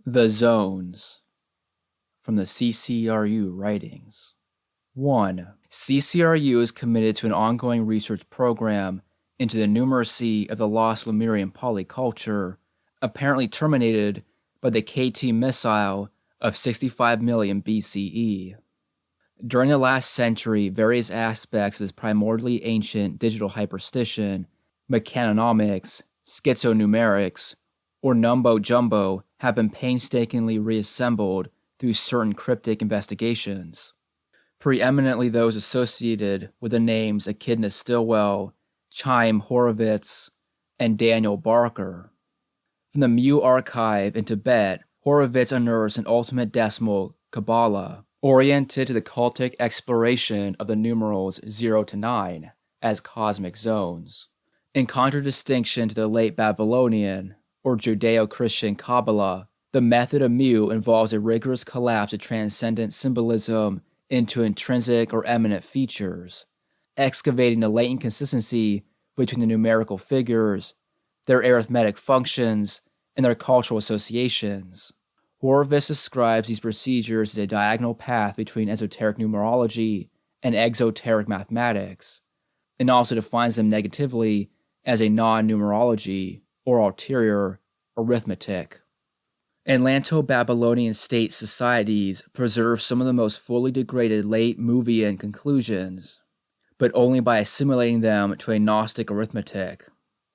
The Zones from the CCRU Writings. 1. CCRU is committed to an ongoing research program into the numeracy of the lost Lemurian polyculture, apparently terminated by the KT missile of 65 million BCE. During the last century, various aspects of this primordially ancient digital hyperstition, mechanomics, schizonumerics, or numbo-jumbo have been painstakingly reassembled through certain cryptic investigations, preeminently those associated with the names Echidna Stilwell, Chaim Horowitz, and Daniel Barker. From the Mu archive in Tibet, Horowitz unearths an ultimate decimal Kabbalah, oriented to the cultic exploration of the numerals 0 to 9 as cosmic zones. In contradistinction to the late Babylonian or Judeo-Christian Kabbalah, the method of Mu involves a rigorous collapse of transcendent symbolism into intrinsic or eminent features, excavating the latent consistency between the numerical figures, their arithmetic functions, and their cultural associations. Horowitz describes these procedures as a diagonal path between esoteric numerology and exoteric mathematics, and also defines them negatively as a non-numerology or ulterior arithmetic. Atlanto-Babylonian state societies preserve some of the most fully degraded late Movian conclusions, but only by assimilating them to a Gnostic arithmetic,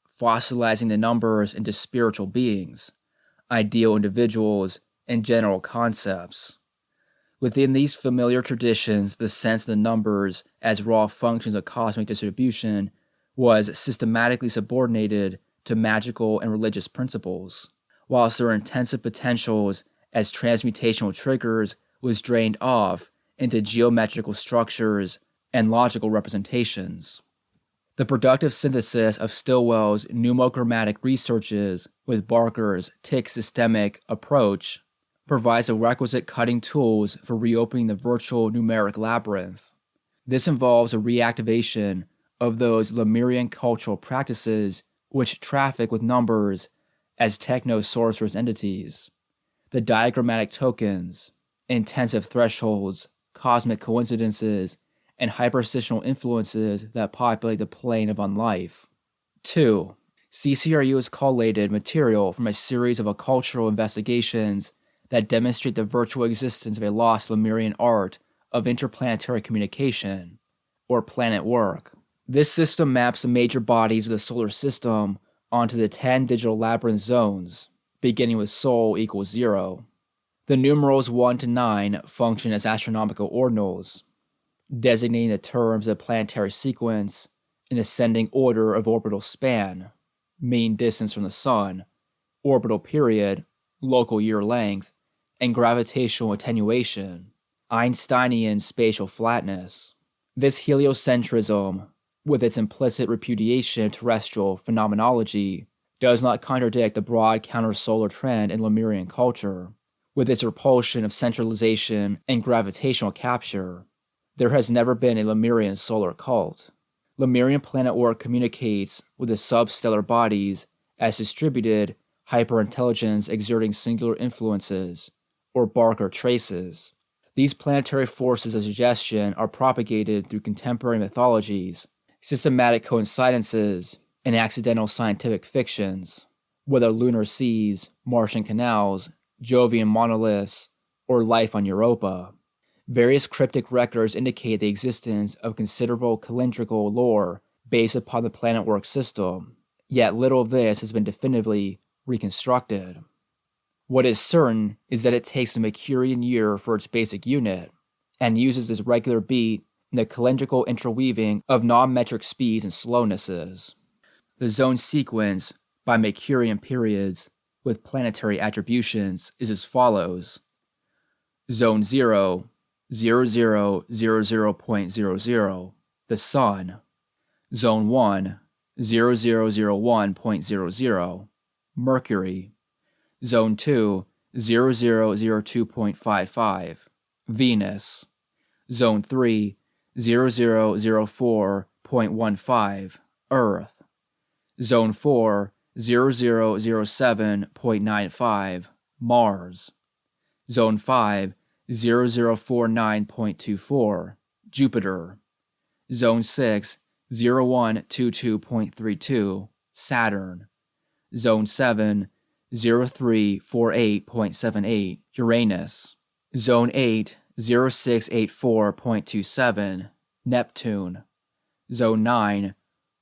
fossilizing the numbers into spiritual beings, ideal individuals, and general concepts. Within these familiar traditions, the sense of the numbers as raw functions of cosmic distribution was systematically subordinated to magical and religious principles, whilst their intensive potentials as transmutational triggers was drained off into geometrical structures and logical representations. The productive synthesis of Stilwell's pneumogrammatic researches with Barker's tick systemic approach provides the requisite cutting tools for reopening the virtual numeric labyrinth. This involves a reactivation of those Lemurian cultural practices which traffic with numbers as techno-sorcerous entities, the diagrammatic tokens, intensive thresholds, cosmic coincidences, and hyperstitional influences that populate the plane of unlife. 2. CCRU has collated material from a series of occultural investigations that demonstrate the virtual existence of a lost Lemurian art of interplanetary communication, or planet work. This system maps the major bodies of the solar system onto the 10 digital labyrinth zones, beginning with Sol equals 0. The numerals 1 to 9 function as astronomical ordinals, designating the terms of the planetary sequence in ascending order of orbital span, mean distance from the Sun, orbital period, local year length, and gravitational attenuation, Einsteinian spatial flatness. This heliocentrism, with its implicit repudiation of terrestrial phenomenology, does not contradict the broad counter-solar trend in Lemurian culture, with its repulsion of centralization and gravitational capture. There has never been a Lemurian solar cult. Lemurian planet work communicates with the substellar bodies as distributed hyperintelligence exerting singular influences, or Barker traces. These planetary forces of suggestion are propagated through contemporary mythologies, systematic coincidences, and accidental scientific fictions, whether lunar seas, Martian canals, Jovian monoliths, or life on Europa. Various cryptic records indicate the existence of considerable calendrical lore based upon the planet work system, yet little of this has been definitively reconstructed. What is certain is that it takes the Mercurian year for its basic unit, and uses this regular beat in the calendrical interweaving of non-metric speeds and slownesses. The zone sequence by Mercurian periods with planetary attributions is as follows: Zone 0, 0000.00, the Sun. Zone 1, 0001.00, Mercury. Zone 2, 0002.55, Venus. Zone 3, 0004.15, Earth. Zone 4, 0007.95, Mars. Zone 5, 0049.24, Jupiter. Zone 6, 0122.32, Saturn. Zone 7, 0348.78, Uranus. Zone 8, 0684.27, Neptune. Zone 9,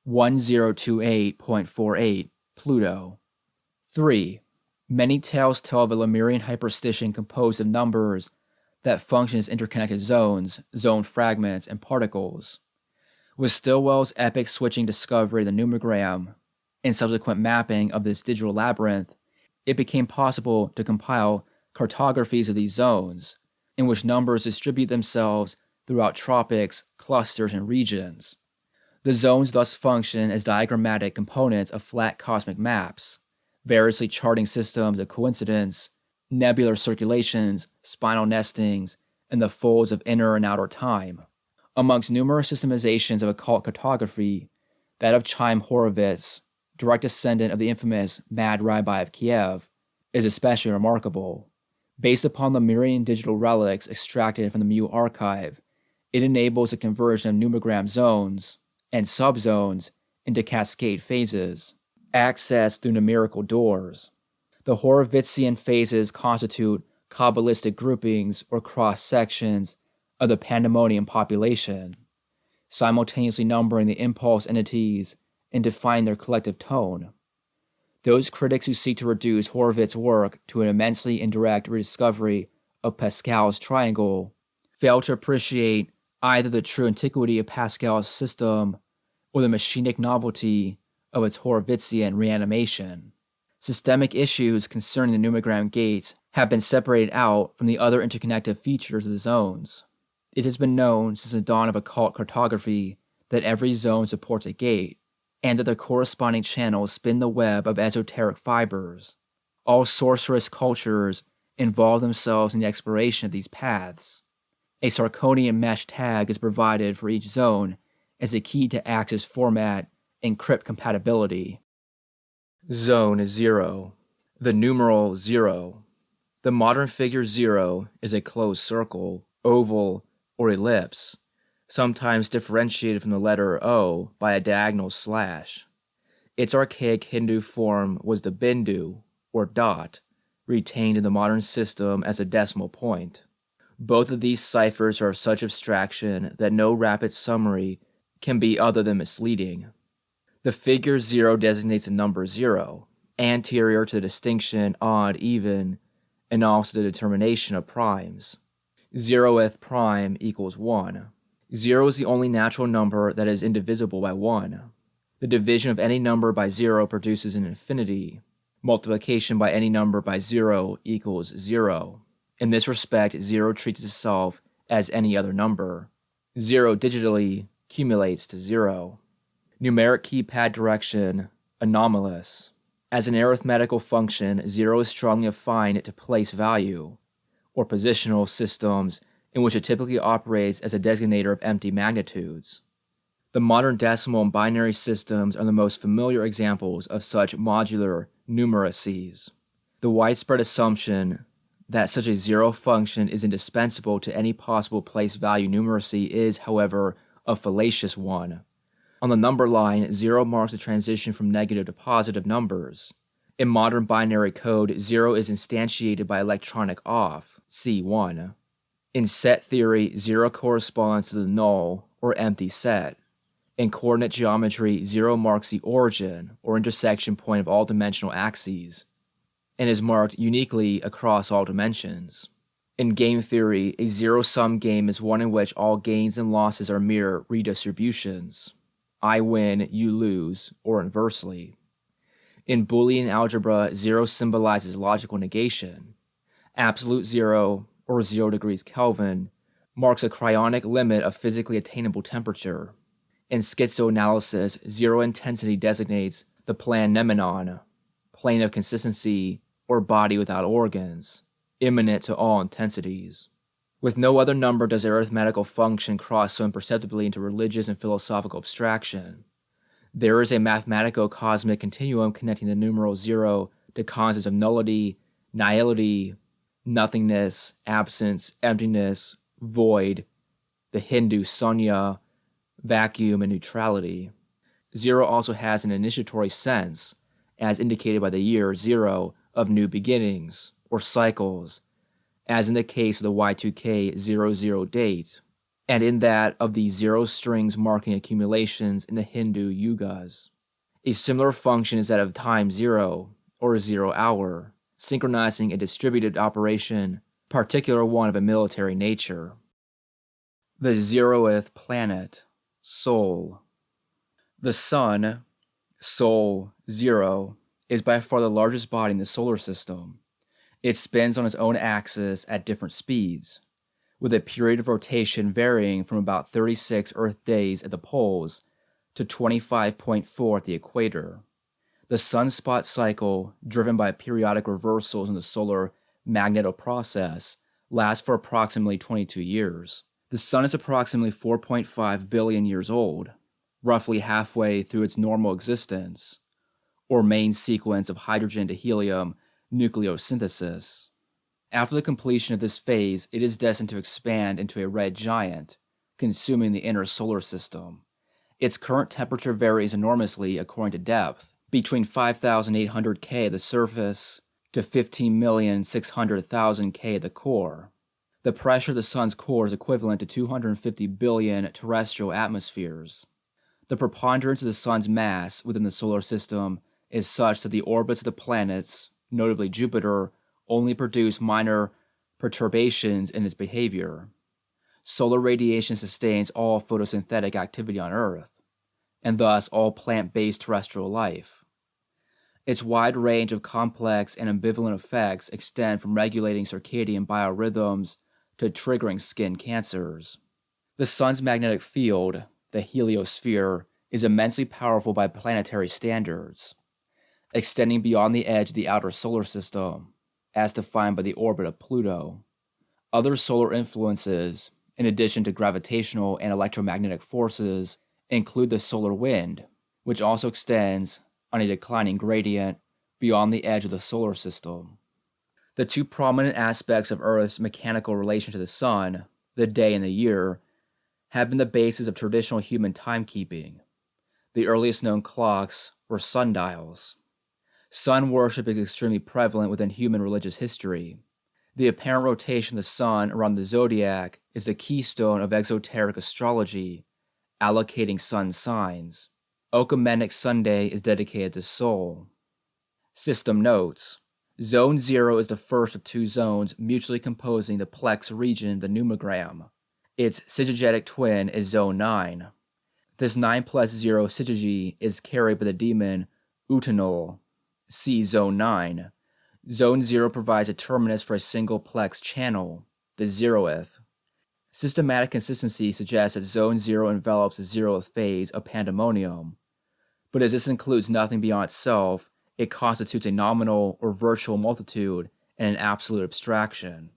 1028.48, Pluto. 3. Many tales tell of a Lemurian hyperstition composed of numbers that function as interconnected zones, zone fragments, and particles. With Stilwell's epic switching discovery of the numerogram and subsequent mapping of this digital labyrinth, it became possible to compile cartographies of these zones, in which numbers distribute themselves throughout tropics, clusters, and regions. The zones thus function as diagrammatic components of flat cosmic maps, variously charting systems of coincidence, nebular circulations, spinal nestings, and the folds of inner and outer time. Amongst numerous systemizations of occult cartography, that of Chaim Horowitz, direct descendant of the infamous Mad Rabbi of Kiev, is especially remarkable. Based upon the Lemurian digital relics extracted from the Mu archive, it enables the conversion of numerogram zones and subzones into cascade phases, accessed through numerical doors. The Horowitzian phases constitute Kabbalistic groupings or cross-sections of the pandemonium population, simultaneously numbering the impulse entities and defining their collective tone. Those critics who seek to reduce Horowitz's work to an immensely indirect rediscovery of Pascal's triangle fail to appreciate either the true antiquity of Pascal's system or the machinic novelty of its Horowitzian reanimation. Systemic issues concerning the numerogram gates have been separated out from the other interconnected features of the zones. It has been known since the dawn of occult cartography that every zone supports a gate, and that their corresponding channels spin the web of esoteric fibers. All sorcerous cultures involve themselves in the exploration of these paths. A Sarconian mesh tag is provided for each zone as a key to access format and crypt compatibility. Zone 0. The numeral 0. The modern figure 0 is a closed circle, oval, or ellipse, sometimes differentiated from the letter O by a diagonal slash. Its archaic Hindu form was the bindu, or dot, retained in the modern system as a decimal point. Both of these ciphers are of such abstraction that no rapid summary can be other than misleading. The figure 0 designates the number 0, anterior to the distinction odd, even, and also the determination of primes. 0th prime equals 1. 0 is the only natural number that is indivisible by 1. The division of any number by 0 produces an infinity. Multiplication by any number by 0 equals 0. In this respect, 0 treats itself as any other number. 0 digitally cumulates to 0. Numeric keypad direction, anomalous. As an arithmetical function, 0 is strongly affine to place value, or positional systems in which it typically operates as a designator of empty magnitudes. The modern decimal and binary systems are the most familiar examples of such modular numeracies. The widespread assumption that such a 0 function is indispensable to any possible place value numeracy is, however, a fallacious one. On the number line, 0 marks the transition from negative to positive numbers. In modern binary code, 0 is instantiated by electronic off, C1. In set theory, 0 corresponds to the null, or empty set. In coordinate geometry, 0 marks the origin, or intersection point of all dimensional axes, and is marked uniquely across all dimensions. In game theory, a zero-sum game is one in which all gains and losses are mere redistributions. I win, you lose, or inversely. In Boolean algebra, 0 symbolizes logical negation. Absolute 0, or 0 degrees Kelvin, marks a cryonic limit of physically attainable temperature. In schizoanalysis, 0 intensity designates the planmenon, plane of consistency, or body without organs, immanent to all intensities. With no other number does arithmetical function cross so imperceptibly into religious and philosophical abstraction. There is a mathematico-cosmic continuum connecting the numeral 0 to concepts of nullity, nihility, nothingness, absence, emptiness, void, the Hindu sunya, vacuum, and neutrality. Zero also has an initiatory sense, as indicated by the year zero of new beginnings, or cycles, as in the case of the Y2K 00 date, and in that of the zero strings marking accumulations in the Hindu yugas. A similar function is that of time zero, or 0 hour, synchronizing a distributed operation, particular one of a military nature. The 0th planet, Sol. The Sun, Sol 0, is by far the largest body in the solar system. It spins on its own axis at different speeds, with a period of rotation varying from about 36 Earth days at the poles to 25.4 at the equator. The sunspot cycle, driven by periodic reversals in the solar magnetoprocess, lasts for approximately 22 years. The Sun is approximately 4.5 billion years old, roughly halfway through its normal existence, or main sequence of hydrogen to helium nucleosynthesis. After the completion of this phase, it is destined to expand into a red giant, consuming the inner solar system. Its current temperature varies enormously according to depth, between 5,800 K at the surface to 15,600,000 K at the core. The pressure of the Sun's core is equivalent to 250 billion terrestrial atmospheres. The preponderance of the Sun's mass within the solar system is such that the orbits of the planets, notably Jupiter, only produce minor perturbations in its behavior. Solar radiation sustains all photosynthetic activity on Earth, and thus all plant-based terrestrial life. Its wide range of complex and ambivalent effects extend from regulating circadian biorhythms to triggering skin cancers. The Sun's magnetic field, the heliosphere, is immensely powerful by planetary standards, extending beyond the edge of the outer solar system, as defined by the orbit of Pluto. Other solar influences, in addition to gravitational and electromagnetic forces, include the solar wind, which also extends on a declining gradient beyond the edge of the solar system. The two prominent aspects of Earth's mechanical relation to the Sun, the day and the year, have been the basis of traditional human timekeeping. The earliest known clocks were sundials. Sun worship is extremely prevalent within human religious history. The apparent rotation of the Sun around the zodiac is the keystone of exoteric astrology, allocating sun signs. Ecumenic Sunday is dedicated to Sol. System notes: Zone 0 is the first of two zones mutually composing the Plex region of the numogram. Its syzygetic twin is Zone 9. This 9 plus 0 syzygy is carried by the demon Utanul. See Zone 9. Zone 0 provides a terminus for a single Plex channel, the 0th. Systematic consistency suggests that Zone 0 envelops the 0th phase of pandemonium, but as this includes nothing beyond itself, it constitutes a nominal or virtual multitude and an absolute abstraction.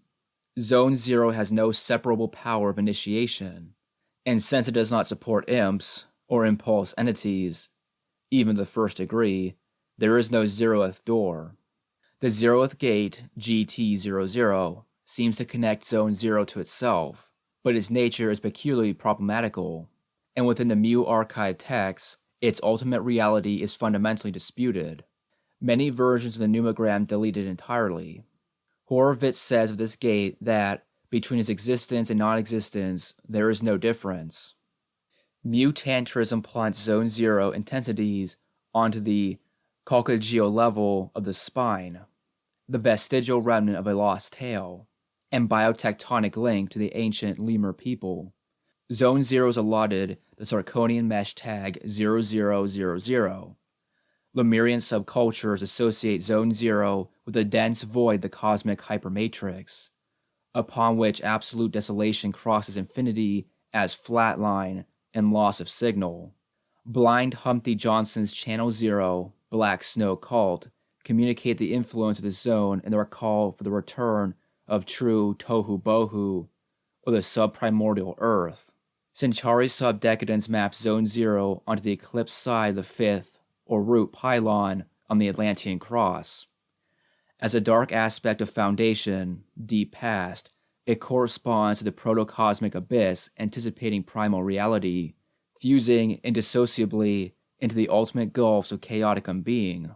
Zone 0 has no separable power of initiation, and since it does not support imps or impulse entities, even the first degree, there is no 0th door. The 0th gate, GT00, seems to connect Zone 0 to itself, but its nature is peculiarly problematical, and within the Mu archive text, its ultimate reality is fundamentally disputed. Many versions of the numogram delete it entirely. Horowitz says of this gate that, between its existence and non-existence, there is no difference. Mu tantrism plants Zone 0 intensities onto the coccygeal level of the spine, the vestigial remnant of a lost tale, and biotectonic link to the ancient Lemur people. Zone 0 is allotted the Sarconian mesh tag 0000. Lemurian subcultures associate Zone 0 with the dense void of the cosmic hypermatrix, upon which absolute desolation crosses infinity as flatline and loss of signal. Blind Humpty Johnson's Channel 0, Black Snow Cult communicate the influence of the zone and the recall for the return of true Tohu Bohu, or the subprimordial Earth. Centauri Subdecadence maps Zone 0 onto the eclipsed side of the fifth or root pylon on the Atlantean cross. As a dark aspect of foundation, deep past, it corresponds to the protocosmic abyss anticipating primal reality, fusing indissociably into the ultimate gulfs of chaotic unbeing.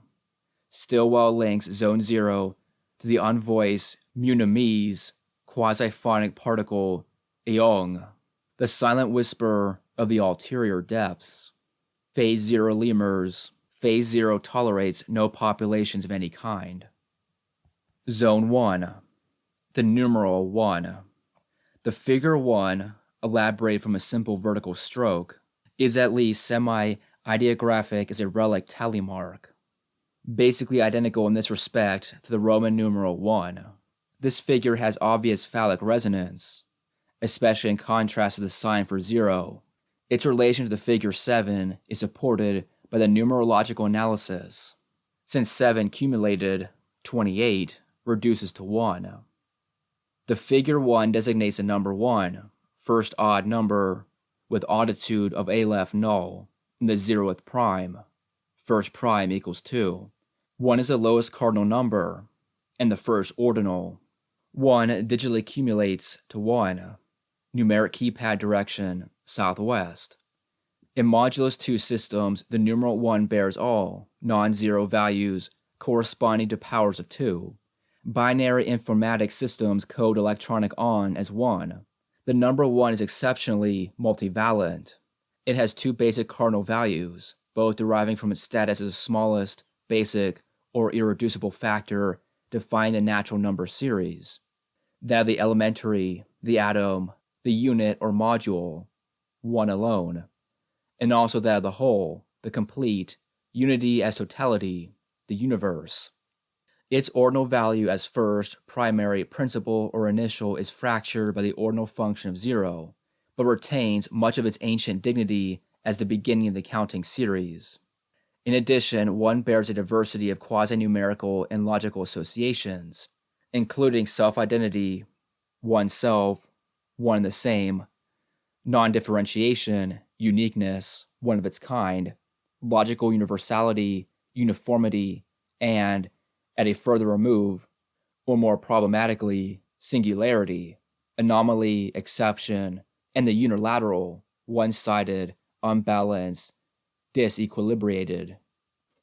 Stillwell links Zone 0 to the unvoiced Munamese quasi-phonic particle Aeong, the silent whisper of the ulterior depths. Phase 0 lemurs. Phase 0 tolerates no populations of any kind. Zone 1. The numeral 1. The figure 1, elaborated from a simple vertical stroke, is at least semi-ideographic as a relic tally mark. Basically identical in this respect to the Roman numeral 1. This figure has obvious phallic resonance, especially in contrast to the sign for 0. Its relation to the figure 7 is supported by the numerological analysis, since 7 cumulated, 28, reduces to 1. The figure 1 designates the number 1, first odd number, with odditude of Aleph null, in the 0th prime, first prime equals 2. 1 is the lowest cardinal number, and the first ordinal. 1 digitally accumulates to 1, numeric keypad direction, southwest. In modulus 2 systems, the numeral 1 bears all non-zero values corresponding to powers of 2. Binary informatics systems code electronic on as 1. The number 1 is exceptionally multivalent. It has 2 basic cardinal values, both deriving from its status as the smallest, basic, or irreducible factor defining the natural number series. That of the elementary, the atom, the unit or module, 1 alone, and also that of the whole, the complete, unity as totality, the universe. Its ordinal value as first, primary, principal, or initial is fractured by the ordinal function of 0, but retains much of its ancient dignity as the beginning of the counting series. In addition, 1 bears a diversity of quasi-numerical and logical associations, including self-identity, oneself, one and the same, non-differentiation, uniqueness, one of its kind, logical universality, uniformity, and, at a further remove, or more problematically, singularity, anomaly, exception, and the unilateral, one-sided, unbalanced, disequilibrated.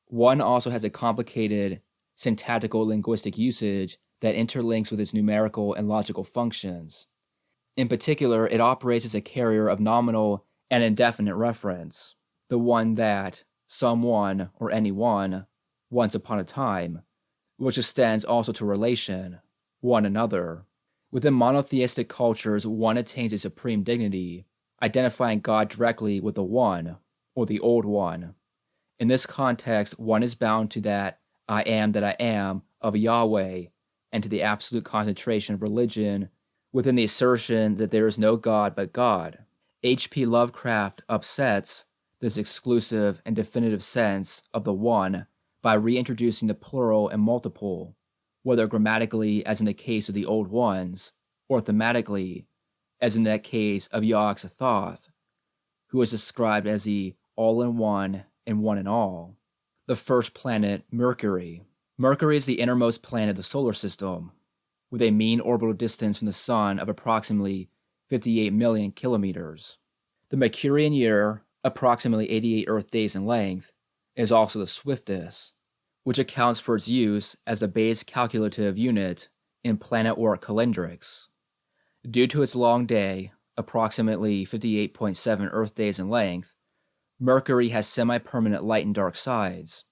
1 also has a complicated syntactical linguistic usage that interlinks with its numerical and logical functions. In particular, it operates as a carrier of nominal and indefinite reference, the one that, someone or anyone, once upon a time, which extends also to relation, one another. Within monotheistic cultures, 1 attains a supreme dignity, identifying God directly with the One, or the Old One. In this context, 1 is bound to that I am of Yahweh, and to the absolute concentration of religion within the assertion that there is no God but God. H.P. Lovecraft upsets this exclusive and definitive sense of the one by reintroducing the plural and multiple, whether grammatically as in the case of the Old Ones, or thematically as in that case of Yog-Sothoth, who is described as the all-in-one and one-in-all. The first planet, Mercury. Mercury is the innermost planet of the solar system, with a mean orbital distance from the Sun of approximately 58 million kilometers. The Mercurian year, approximately 88 Earth days in length, is also the swiftest, which accounts for its use as the base calculative unit in planet work calendrics. Due to its long day, approximately 58.7 Earth days in length, Mercury has semi-permanent light and dark sides,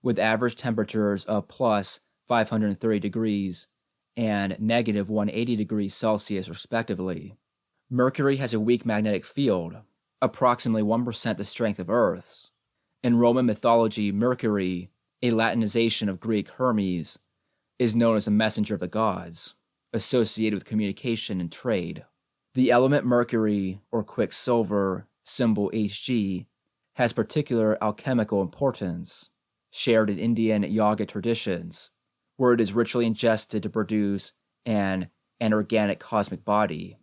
with average temperatures of plus 530 degrees and negative 180 degrees Celsius respectively. Mercury has a weak magnetic field, approximately 1% the strength of Earth's. In Roman mythology, Mercury, a Latinization of Greek Hermes, is known as the messenger of the gods, associated with communication and trade. The element Mercury, or quicksilver, symbol Hg, has particular alchemical importance, shared in Indian yoga traditions, where it is ritually ingested to produce an anorganic cosmic body.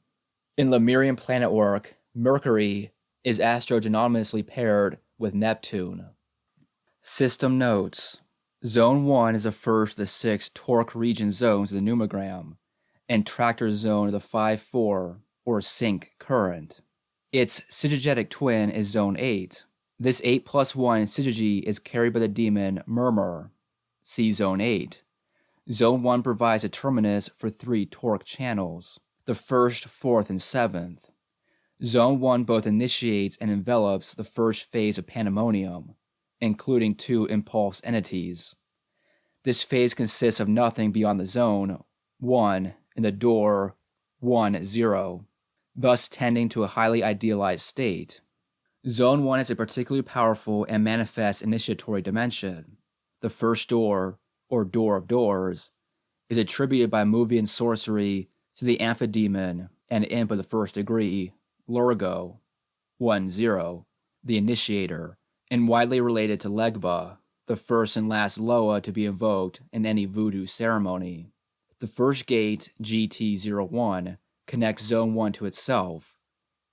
In Lemurian planet work, Mercury is astrogenomically paired with Neptune. System notes. Zone 1 is the first of the 6 torque region zones of the numogram, and tractor zone of the 5-4, or sync current. Its syzygetic twin is Zone 8. This 8 plus 1 syzygy is carried by the demon Murmur. See Zone 8. Zone 1 provides a terminus for 3 torque channels, the 1st, 4th, and 7th. Zone 1 both initiates and envelops the first phase of pandemonium, including 2 impulse entities. This phase consists of nothing beyond the zone 1 and the door 1-0, thus tending to a highly idealized state. Zone 1 has a particularly powerful and manifest initiatory dimension. The first door, or door of doors, is attributed by movie and sorcery to the amphidemon and imp of the first degree, Lurgo, 1-0, the initiator, and widely related to Legba, the first and last Loa to be invoked in any voodoo ceremony. The first gate, GT01, connects Zone 1 to itself,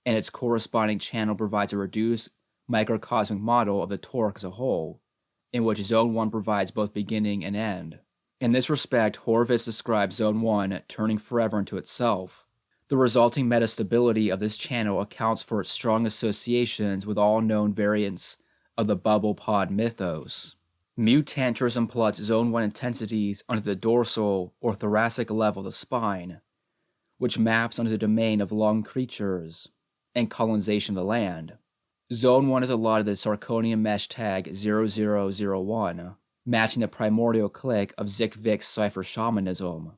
and its corresponding channel provides a reduced microcosmic model of the torque as a whole, in which Zone 1 provides both beginning and end. In this respect, Horvitz describes Zone 1 turning forever into itself. The resulting metastability of this channel accounts for its strong associations with all known variants of the bubble pod mythos. Mutantism plots Zone 1 intensities onto the dorsal or thoracic level of the spine, which maps onto the domain of lung creatures and colonization of the land. Zone 1 is allotted the Sarconian mesh tag 0001, matching the primordial clique of Zikvik's cipher shamanism.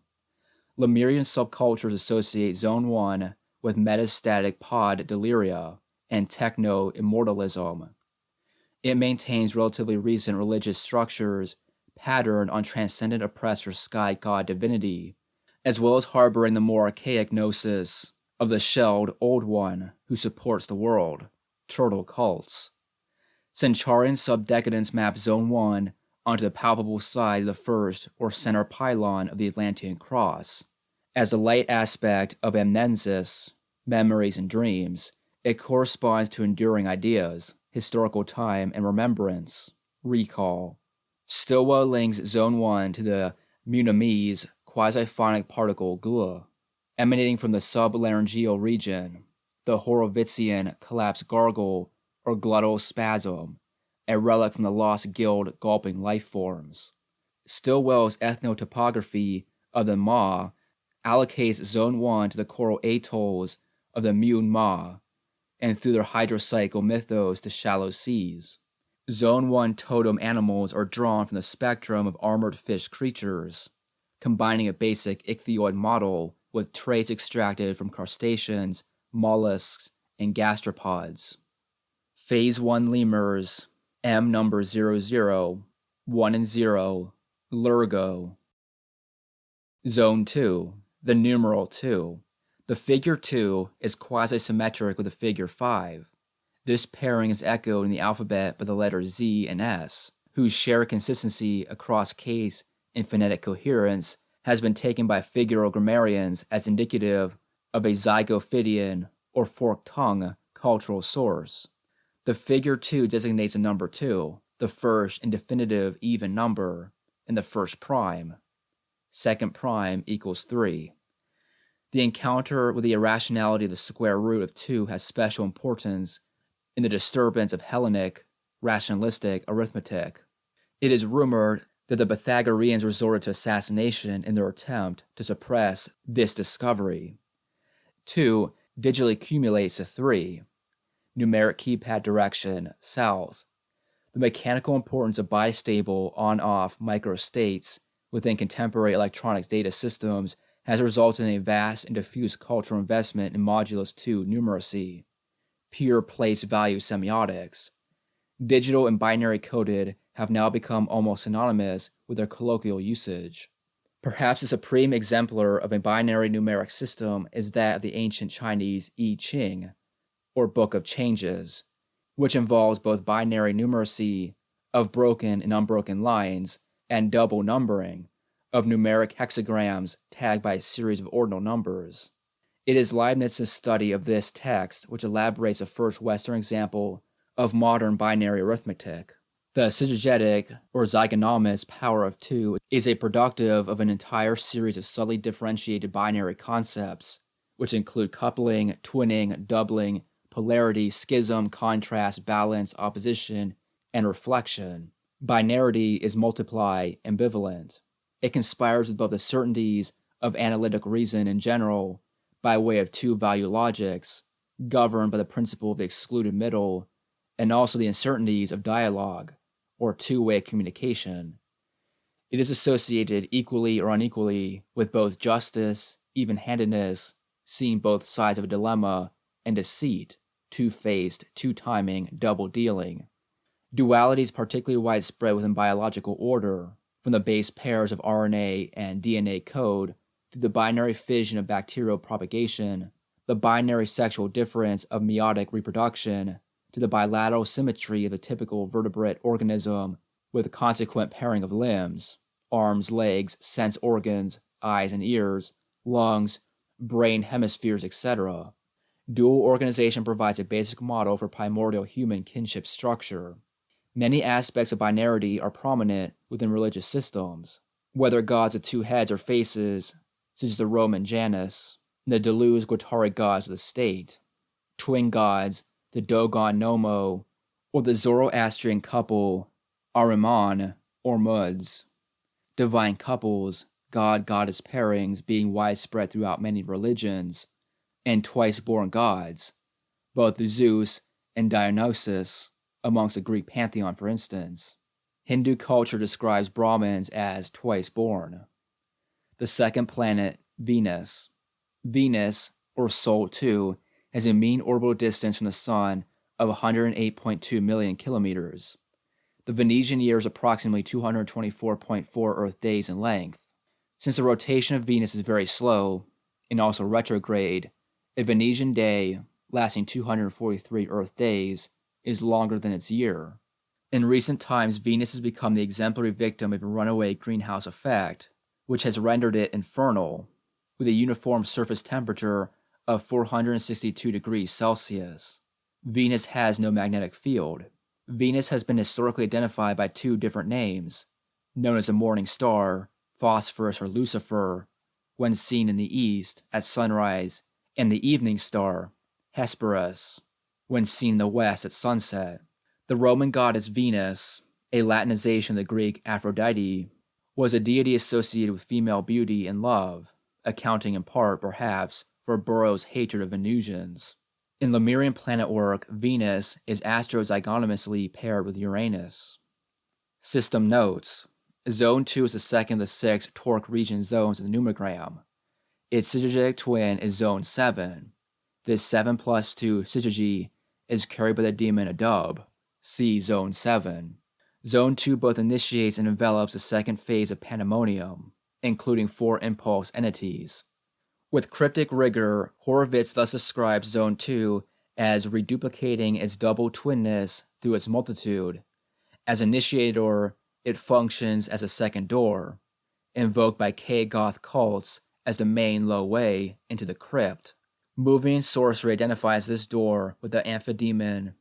Lemurian subcultures associate Zone 1 with metastatic pod deliria and techno-immortalism. It maintains relatively recent religious structures patterned on transcendent oppressor sky god divinity, as well as harboring the more archaic gnosis of the shelled Old One who supports the world, turtle cults. Centaurian subdecadence maps Zone 1 onto the palpable side of the first or center pylon of the Atlantean cross. As the light aspect of amnesis, memories and dreams, it corresponds to enduring ideas, historical time and remembrance, recall. Stilwell links Zone 1 to the Munamese quasi-phonic particle gl, emanating from the sublaryngeal region, the Horovitzian collapse gargle or glottal spasm, a relic from the lost guild gulping life forms. Stillwell's ethnotopography of the Ma allocates Zone 1 to the coral atolls of the Mun Ma, and through their hydrocycle mythos to shallow seas. Zone 1 totem animals are drawn from the spectrum of armored fish creatures, combining a basic ichthyoid model with traits extracted from crustaceans, mollusks, and gastropods. Phase 1 lemurs, M number 00, 1 and 0, Lurgo. Zone 2, the numeral 2. The figure 2 is quasi-symmetric with the figure 5. This pairing is echoed in the alphabet by the letters Z and S, whose shared consistency across case and phonetic coherence has been taken by figural grammarians as indicative of a Zygophidian or forked tongue cultural source. The figure 2 designates a number 2, the first and definitive even number, and the first prime. Second prime equals 3. The encounter with the irrationality of the square root of 2 has special importance in the disturbance of Hellenic, rationalistic arithmetic. It is rumored that the Pythagoreans resorted to assassination in their attempt to suppress this discovery. 2 digitally accumulates to 3. Numeric keypad direction, south. The mechanical importance of bistable on-off microstates within contemporary electronics data systems has resulted in a vast and diffuse cultural investment in modulus 2 numeracy, pure place value semiotics. Digital and binary coded have now become almost synonymous with their colloquial usage. Perhaps the supreme exemplar of a binary numeric system is that of the ancient Chinese I Ching, or Book of Changes, which involves both binary numeracy of broken and unbroken lines and double numbering of numeric hexagrams tagged by a series of ordinal numbers. It is Leibniz's study of this text which elaborates the first Western example of modern binary arithmetic. The synergetic or zygonomous power of two is a productive of an entire series of subtly differentiated binary concepts, which include coupling, twinning, doubling, polarity, schism, contrast, balance, opposition, and reflection. Binarity is multiply, ambivalent. It conspires with both the certainties of analytic reason in general by way of two-value logics, governed by the principle of the excluded middle, and also the uncertainties of dialogue, or two-way communication. It is associated equally or unequally with both justice, even-handedness, seeing both sides of a dilemma, and deceit, two-faced, two-timing, double-dealing. Duality is particularly widespread within biological order, from the base pairs of RNA and DNA code through the binary fission of bacterial propagation, the binary sexual difference of meiotic reproduction, to the bilateral symmetry of the typical vertebrate organism with a consequent pairing of limbs, arms, legs, sense organs, eyes and ears, lungs, brain hemispheres, etc. Dual organization provides a basic model for primordial human kinship structure. Many aspects of binarity are prominent within religious systems, whether gods with two heads or faces, such as the Roman Janus, and the Deleuze Guattari gods of the state, twin gods, the Dogon Nomo, or the Zoroastrian couple, Ahriman or Muds. Divine couples, god-goddess pairings being widespread throughout many religions, and twice-born gods, both Zeus and Dionysus, amongst the Greek pantheon for instance. Hindu culture describes Brahmins as twice-born. The second planet, Venus. Venus, or Sol 2, has a mean orbital distance from the Sun of 108.2 million kilometers. The Venusian year is approximately 224.4 Earth days in length. Since the rotation of Venus is very slow, and also retrograde, a Venusian day, lasting 243 Earth days, is longer than its year. In recent times, Venus has become the exemplary victim of a runaway greenhouse effect, which has rendered it infernal, with a uniform surface temperature of 462 degrees Celsius. Venus has no magnetic field. Venus has been historically identified by two different names, known as the morning star, Phosphorus or Lucifer, when seen in the east at sunrise, and the evening star, Hesperus, when seen in the west at sunset. The Roman goddess Venus, a Latinization of the Greek Aphrodite, was a deity associated with female beauty and love, accounting in part, perhaps, for Burroughs' hatred of Venusians. In Lemurian planet work, Venus is astrozygonomously paired with Uranus. System notes. Zone 2 is the second of the 6 torque region zones in the numogram. Its synergetic twin is Zone 7. This 7 plus 2 synergy is carried by the demon Adub. See Zone 7. Zone 2 both initiates and envelops the second phase of pandemonium, including 4 impulse entities. With cryptic rigor, Horowitz thus describes Zone 2 as reduplicating its double twinness through its multitude. As initiator, it functions as a second door, invoked by K-Goth cults as the main low way into the crypt. Moving sorcery identifies this door with the amphidemon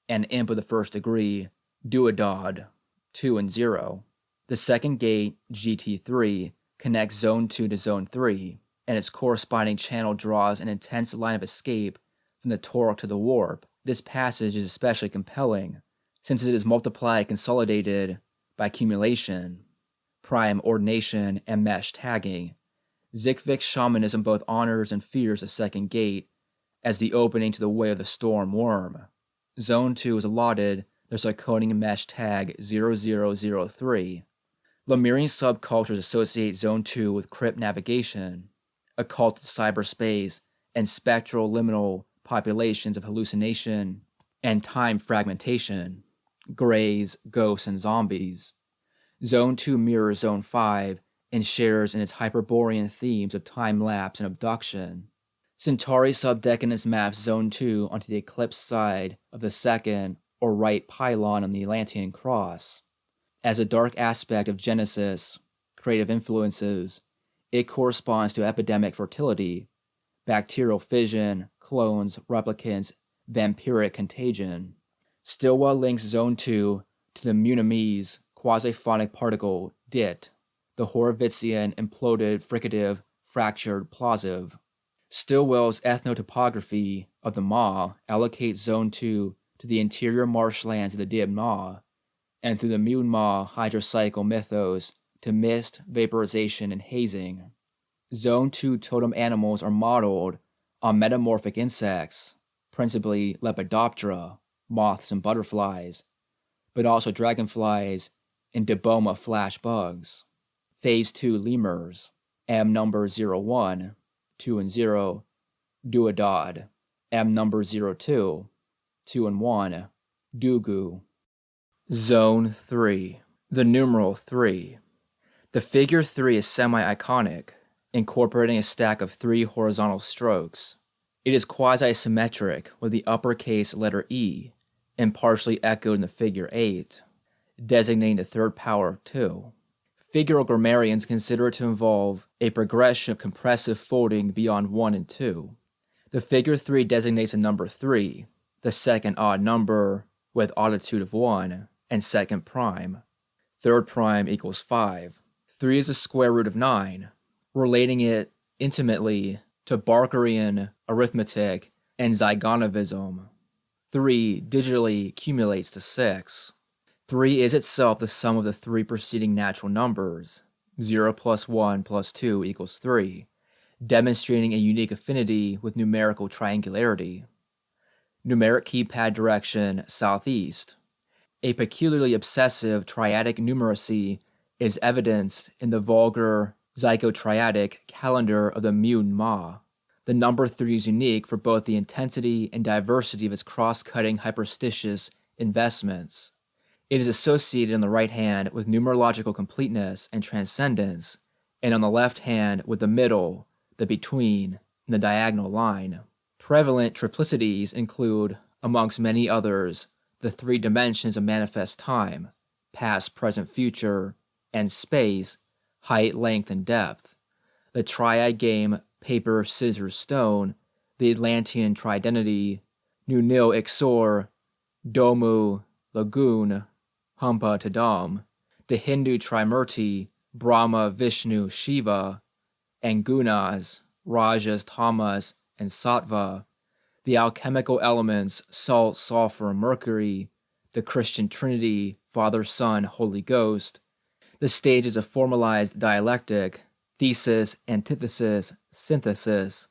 and imp of the first degree, Duodod, 2 and 0. The second gate, GT3, connects Zone 2 to Zone 3, and its corresponding channel draws an intense line of escape from the torque to the warp. This passage is especially compelling, since it is multiplied consolidated by accumulation, prime ordination, and mesh tagging. Zikvik's shamanism both honors and fears the second gate as the opening to the way of the storm worm. Zone 2 is allotted the Sarconian mesh tag 0003. Lemurian subcultures associate Zone 2 with crypt navigation, occulted cyberspace, and spectral liminal populations of hallucination and time fragmentation, greys, ghosts, and zombies. Zone 2 mirrors Zone 5 and shares in its Hyperborean themes of time-lapse and abduction. Centauri subdecadence maps Zone 2 onto the eclipse side of the second or right pylon on the Atlantean cross. As a dark aspect of Genesis, creative influences, it corresponds to epidemic fertility, bacterial fission, clones, replicants, vampiric contagion. Stilwell links Zone 2 to the Munimese quasi-phonic particle dit, the Horovitzian imploded fricative fractured plosive. Stilwell's ethnotopography of the Ma allocates Zone 2 to the interior marshlands of the Dib Ma, and through the Mun Ma hydrocycle mythos to mist, vaporization, and hazing. Zone 2 totem animals are modeled on metamorphic insects, principally Lepidoptera, moths and butterflies, but also dragonflies and Diboma flash bugs. Phase 2 lemurs, M number 01, 2 and 0, Duodad, M number 02, 2 and 1, Dugu. Zone 3, the numeral 3. The figure 3 is semi-iconic, incorporating a stack of 3 horizontal strokes. It is quasi-symmetric with the uppercase letter E, and partially echoed in the figure 8, designating the third power of 2. Figural grammarians consider it to involve a progression of compressive folding beyond 1 and 2. The figure 3 designates a number 3, the second odd number with odditude of 1, and second prime. Third prime equals 5. 3 is the square root of 9, relating it intimately to Barkerian arithmetic and Zygonovism. 3 digitally accumulates to 6. 3 is itself the sum of the 3 preceding natural numbers. 0 plus 1 plus 2 equals 3, demonstrating a unique affinity with numerical triangularity. Numeric keypad direction southeast. A peculiarly obsessive triadic numeracy is evidenced in the vulgar zygotriadic calendar of the Mun Ma. The number 3 is unique for both the intensity and diversity of its cross-cutting hyperstitious investments. It is associated on the right hand with numerological completeness and transcendence, and on the left hand with the middle, the between, and the diagonal line. Prevalent triplicities include, amongst many others, the 3 dimensions of manifest time, past, present, future, and space, height, length, and depth. The triad game paper, scissors, stone, the Atlantean tridentity, Nu Nil Ixor, Domu, Lagoon, Hampa Tadam, the Hindu Trimurti, Brahma, Vishnu, Shiva, and Gunas, Rajas, Tamas, and Sattva, the alchemical elements, salt, sulfur, and mercury, the Christian Trinity, Father, Son, Holy Ghost, the stages of formalized dialectic, thesis, antithesis, synthesis,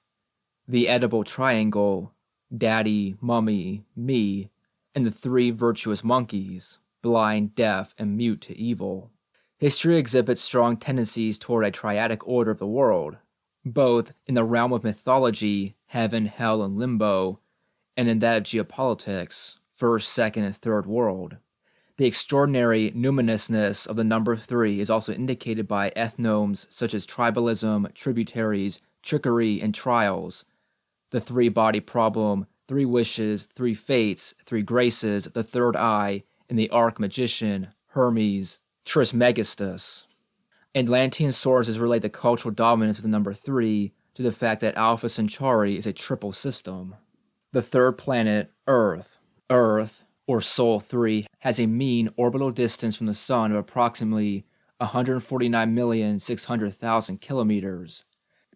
the edible triangle, daddy, mummy, me, and the 3 virtuous monkeys, blind, deaf, and mute to evil. History exhibits strong tendencies toward a triadic order of the world, both in the realm of mythology, heaven, hell, and limbo, and in that of geopolitics, first, second, and third world. The extraordinary numinousness of the number 3 is also indicated by ethnomes such as tribalism, tributaries, trickery, and trials, the 3-body problem, 3 wishes, 3 fates, 3 graces, the third eye, and the arch-magician, Hermes Trismegistus. Atlantean sources relate the cultural dominance of the number 3 to the fact that Alpha Centauri is a triple system. The third planet, Earth, or Sol 3, has a mean orbital distance from the Sun of approximately 149,600,000 kilometers,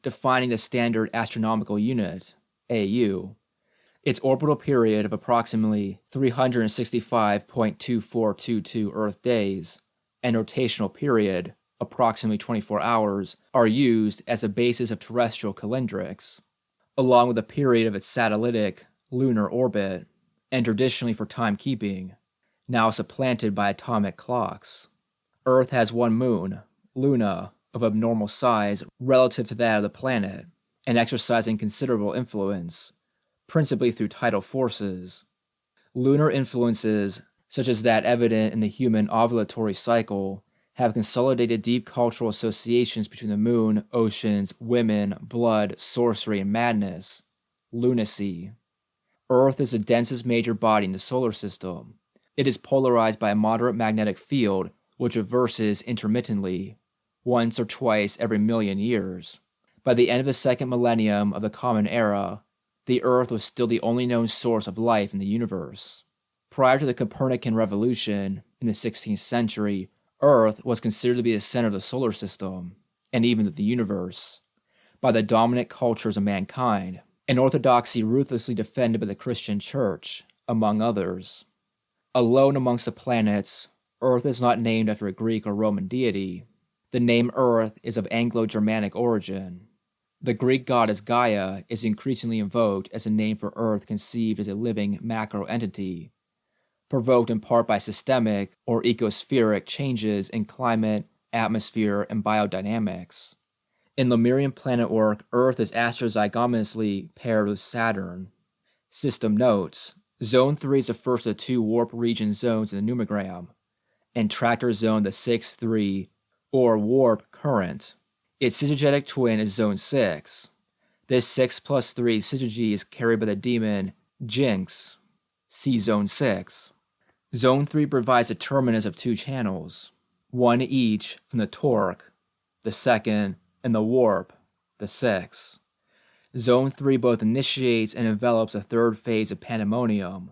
defining the standard astronomical unit, AU. Its orbital period of approximately 365.2422 Earth days and rotational period, approximately 24 hours, are used as a basis of terrestrial calendrics, along with the period of its satellitic lunar orbit, and traditionally for timekeeping, now supplanted by atomic clocks. Earth has 1 moon, Luna, of abnormal size relative to that of the planet, and exercising considerable influence, principally through tidal forces. Lunar influences, such as that evident in the human ovulatory cycle, have consolidated deep cultural associations between the moon, oceans, women, blood, sorcery, and madness, lunacy. Earth is the densest major body in the solar system. It is polarized by a moderate magnetic field which reverses intermittently, once or twice every million years. By the end of the second millennium of the Common Era, the Earth was still the only known source of life in the universe. Prior to the Copernican revolution, in the 16th century, Earth was considered to be the center of the solar system, and even of the universe, by the dominant cultures of mankind, an orthodoxy ruthlessly defended by the Christian Church, among others. Alone amongst the planets, Earth is not named after a Greek or Roman deity. The name Earth is of Anglo-Germanic origin. The Greek goddess Gaia is increasingly invoked as a name for Earth conceived as a living macro-entity, provoked in part by systemic or ecospheric changes in climate, atmosphere, and biodynamics. In Lemurian planet work, Earth is astrozygomously paired with Saturn. System notes: Zone 3 is the first of the two warp region zones in the numogram, and Tractor Zone the 6-3, or warp current. Its synergetic twin is Zone 6. This 6+3 synergy is carried by the demon Jinx. See Zone 6. Zone 3 provides a terminus of two channels, one each from the torque, the second, and the warp, the 6. Zone 3 both initiates and envelops a third phase of pandemonium,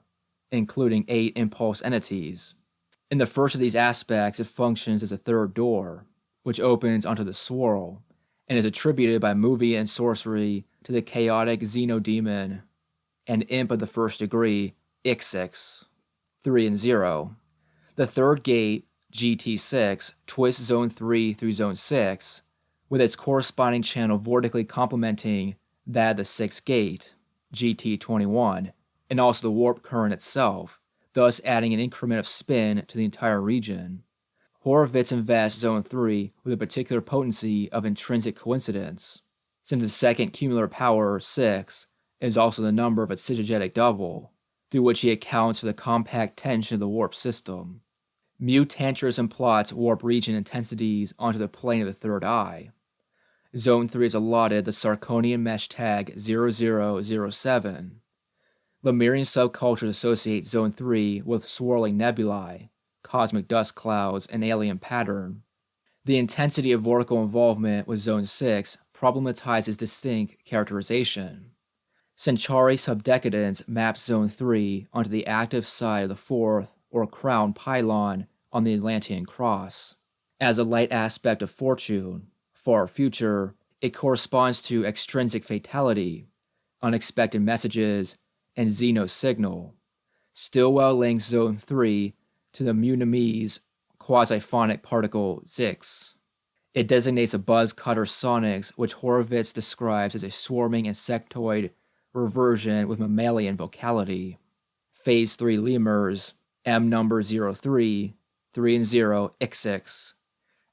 including 8 impulse entities. In the first of these aspects, it functions as a third door, which opens onto the swirl, and is attributed by movie and sorcery to the chaotic xenodemon and imp of the first degree, Ixix, 3 and 0. The third gate, GT6, twists Zone 3 through Zone 6, with its corresponding channel vertically complementing that of the 6th gate, GT21, and also the warp current itself, thus adding an increment of spin to the entire region. Horowitz invests Zone 3 with a particular potency of intrinsic coincidence, since the second cumular power, 6, is also the number of its synergetic double, through which he accounts for the compact tension of the warp system. Mu-tantrism plots warp region intensities onto the plane of the third eye. Zone 3 is allotted the Sarkonian mesh tag 0007. Lemurian subcultures associate Zone 3 with swirling nebulae, cosmic dust clouds, and alien pattern. The intensity of vortical involvement with Zone 6 problematizes distinct characterization. Centauri subdecadence maps Zone 3 onto the active side of the fourth or crown pylon on the Atlantean cross. As a light aspect of fortune, far future, it corresponds to extrinsic fatality, unexpected messages, and Xeno signal. Stilwell links Zone 3 to the Munimese quasi-phonic particle Zix. It designates a buzz cutter sonics, which Horowitz describes as a swarming insectoid reversion with mammalian vocality. Phase 3 lemurs, M number 03, 3 and 0, Ixix.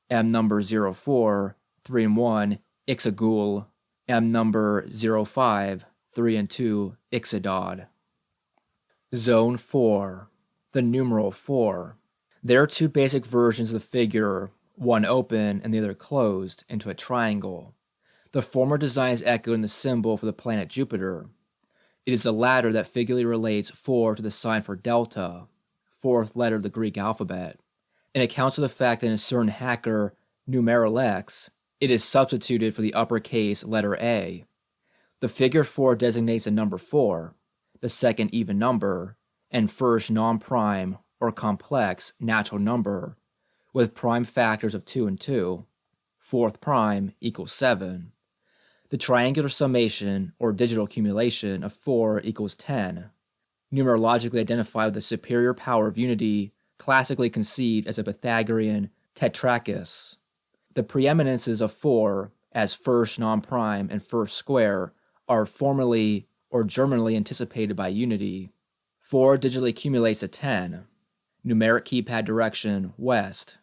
M number 04, 3 and 1, Ixagul. M number 05, 3 and 2, Ixodod. Zone 4. The numeral 4. There are two basic versions of the figure, one open and the other closed, into a triangle. The former design is echoed in the symbol for the planet Jupiter. It is the latter that figuratively relates 4 to the sign for delta, fourth letter of the Greek alphabet, and accounts for the fact that in a certain hacker, numeral X, it is substituted for the uppercase letter A. The figure 4 designates the number 4, the second even number, and first non-prime or complex natural number, with prime factors of 2 and 2. Fourth prime equals 7. The triangular summation, or digital accumulation, of 4 equals 10, numerologically identified with the superior power of unity, classically conceived as a Pythagorean tetrachus. The preeminences of 4, as first non-prime and first square, are formally or Germanly anticipated by unity. 4 digitally accumulates to 10. Numeric keypad direction, west.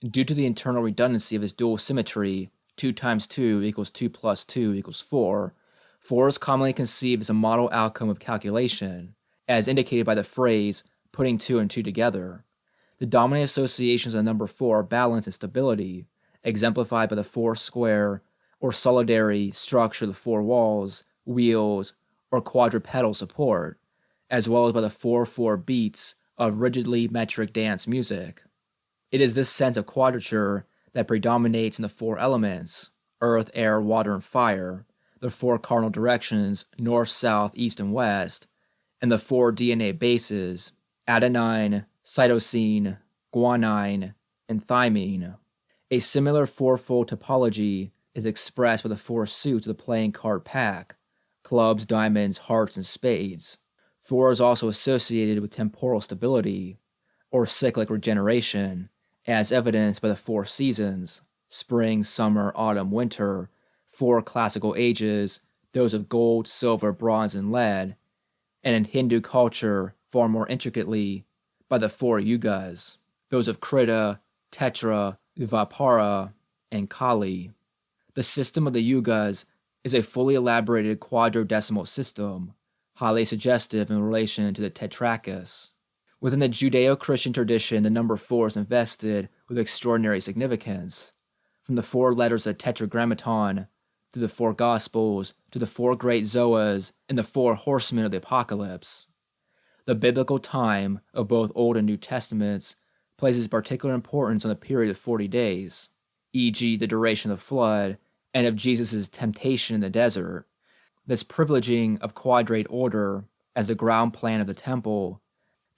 Due to the internal redundancy of its dual symmetry, 2 times 2 equals 2 plus 2 equals 4, 4 is commonly conceived as a model outcome of calculation, as indicated by the phrase, putting 2 and 2 together. The dominant associations of the number 4 are balance and stability, exemplified by the 4 square or solidary structure of the 4 walls, wheels, or quadrupedal support, as well as by the 4/4 beats of rigidly metric dance music. It is this sense of quadrature that predominates in the 4 elements, earth, air, water, and fire, the 4 cardinal directions, north, south, east, and west, and the 4 DNA bases, adenine, cytosine, guanine, and thymine. A similar fourfold topology is expressed by the four suits of the playing card pack: clubs, diamonds, hearts, and spades. 4 is also associated with temporal stability, or cyclic regeneration, as evidenced by the 4 seasons: spring, summer, autumn, winter, 4 classical ages, those of gold, silver, bronze, and lead, and in Hindu culture, far more intricately, by the 4 yugas, those of Krita, Tetra, Dvapara, and Kali. The system of the yugas is a fully elaborated quadrodecimal system, highly suggestive in relation to the Tetrachus. Within the Judeo-Christian tradition, the number 4 is invested with extraordinary significance. From the 4 letters of the Tetragrammaton, through the 4 Gospels, to the 4 great Zoas, and the 4 horsemen of the Apocalypse. The biblical time of both Old and New Testaments places particular importance on the period of 40 days, e.g. the duration of the flood, and of Jesus' temptation in the desert. This privileging of quadrate order as the ground plan of the temple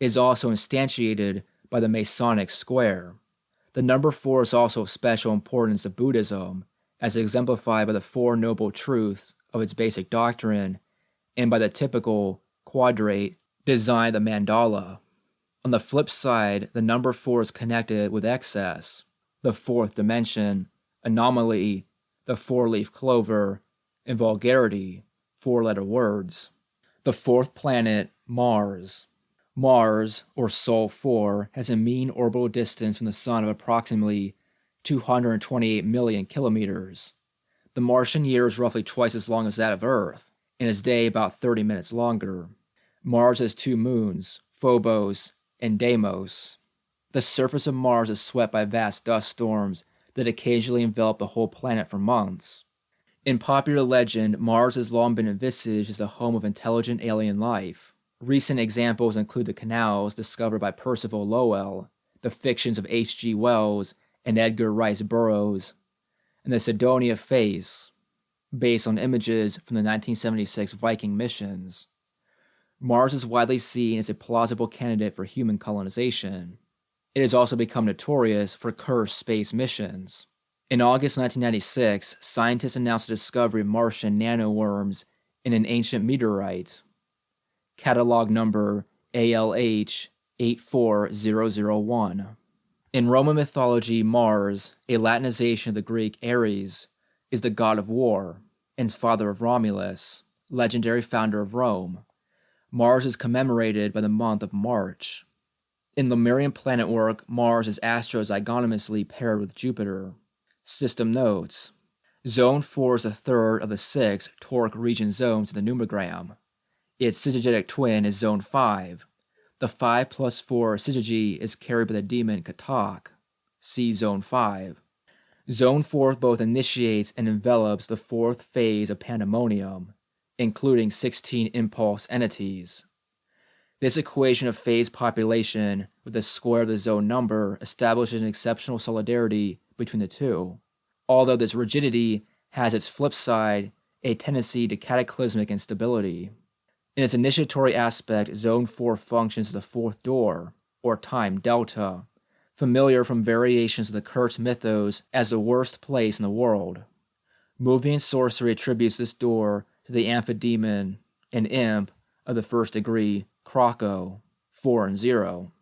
is also instantiated by the Masonic square. The number 4 is also of special importance to Buddhism, as exemplified by the 4 noble truths of its basic doctrine and by the typical quadrate design of the mandala. On the flip side, the number 4 is connected with excess, the 4th dimension, anomaly, the 4-leaf clover, and vulgarity, 4-letter words. The 4th planet, Mars. Mars, or Sol 4, has a mean orbital distance from the Sun of approximately 228 million kilometers. The Martian year is roughly twice as long as that of Earth, and its day about 30 minutes longer. Mars has 2 moons, Phobos and Deimos. The surface of Mars is swept by vast dust storms that occasionally envelop the whole planet for months. In popular legend, Mars has long been envisaged as the home of intelligent alien life. Recent examples include the canals discovered by Percival Lowell, the fictions of H.G. Wells and Edgar Rice Burroughs, and the Sidonia face, based on images from the 1976 Viking missions. Mars is widely seen as a plausible candidate for human colonization. It has also become notorious for cursed space missions. In August 1996, scientists announced the discovery of Martian nanoworms in an ancient meteorite, catalog number ALH 84001. In Roman mythology, Mars, a Latinization of the Greek Ares, is the god of war and father of Romulus, legendary founder of Rome. Mars is commemorated by the month of March. In Lemurian planet work, Mars is astrozygonomously paired with Jupiter. System notes: Zone 4 is the third of the 6 toric region zones in the numogram. Its syzygetic twin is Zone 5. The 5 plus 4 syzygy is carried by the demon Katak. See Zone 5. Zone 4 both initiates and envelops the 4th phase of pandemonium, including 16 impulse entities. This equation of phase population with the square of the zone number establishes an exceptional solidarity between the two, although this rigidity has its flip side, a tendency to cataclysmic instability. In its initiatory aspect, Zone 4 functions as the 4th door, or time delta, familiar from variations of the Kurtz mythos as the worst place in the world. Movie and sorcery attributes this door to the amphidemon, an imp of the 1st degree, Croco, 4 and 0.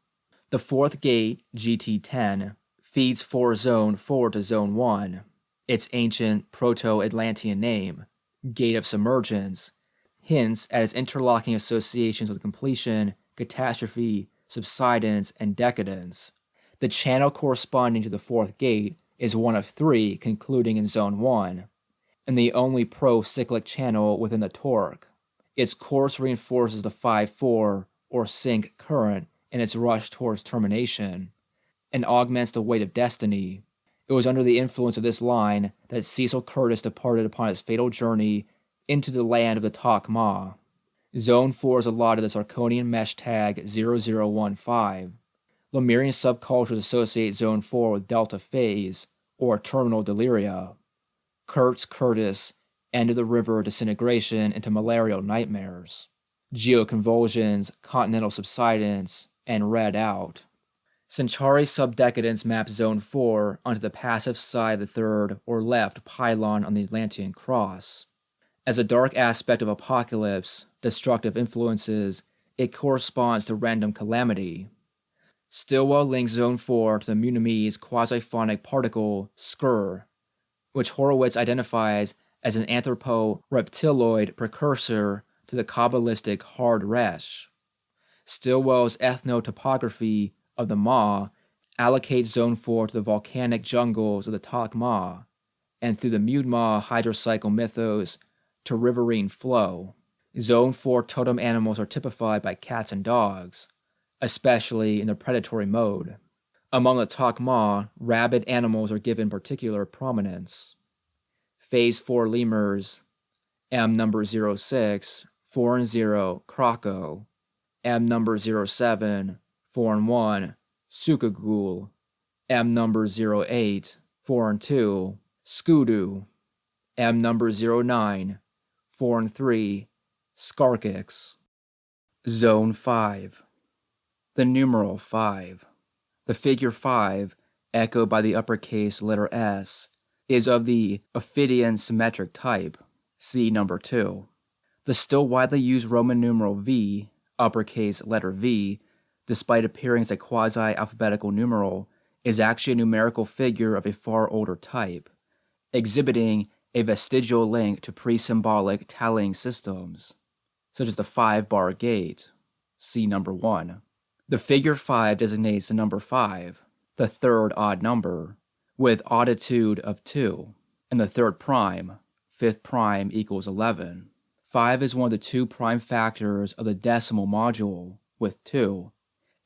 The 4th gate, GT10, feeds 4 zone forward to Zone 1, its ancient Proto-Atlantean name, Gate of Submergence, hints at its interlocking associations with completion, catastrophe, subsidence, and decadence. The channel corresponding to the 4th gate is one of 3 concluding in Zone 1, and the only pro-cyclic channel within the toric. Its course reinforces the 5-4 or sync current in its rush towards termination, and augments the weight of destiny. It was under the influence of this line that Cecil Curtis departed upon his fatal journey into the land of the Tak-Ma. Zone 4 is allotted the Sarkonian mesh tag 0015. Lemurian subcultures associate Zone 4 with delta phase, or terminal deliria. Curtis, end of the river disintegration into malarial nightmares. Geoconvulsions, continental subsidence, and red out. Centauri's subdecadence maps Zone 4 onto the passive side of the third or left pylon on the Atlantean cross. As a dark aspect of apocalypse, destructive influences, it corresponds to random calamity. Stilwell links Zone 4 to the Munimese quasi-phonic particle Skur, which Horowitz identifies as an anthropo-reptiloid precursor to the Kabbalistic Hard Resh. Stilwell's ethnotopography of the Ma allocates Zone 4 to the volcanic jungles of the Takma, and through the Mudma hydrocycle mythos to riverine flow. Zone 4 totem animals are typified by cats and dogs, especially in the predatory mode. Among the Takma, rabid animals are given particular prominence. Phase 4 lemurs, M number 06, 4 and 0, Croco, M number 07, 4 and 1, Sukagul, M number 08, 4 and 2, Skudu, M number 09, 4 and 3, Skarkix. Zone 5. The numeral 5. The figure 5, echoed by the uppercase letter S, is of the Ophidian symmetric type, see number 2. The still widely used Roman numeral V, uppercase letter V, despite appearing as a quasi-alphabetical numeral, is actually a numerical figure of a far older type, exhibiting a vestigial link to pre-symbolic tallying systems, such as the 5-bar gate, see number 1. The figure 5 designates the number 5, the third odd number, with odditude of 2, and the third prime, 5th prime equals 11. 5 is one of the 2 prime factors of the decimal module, with 2,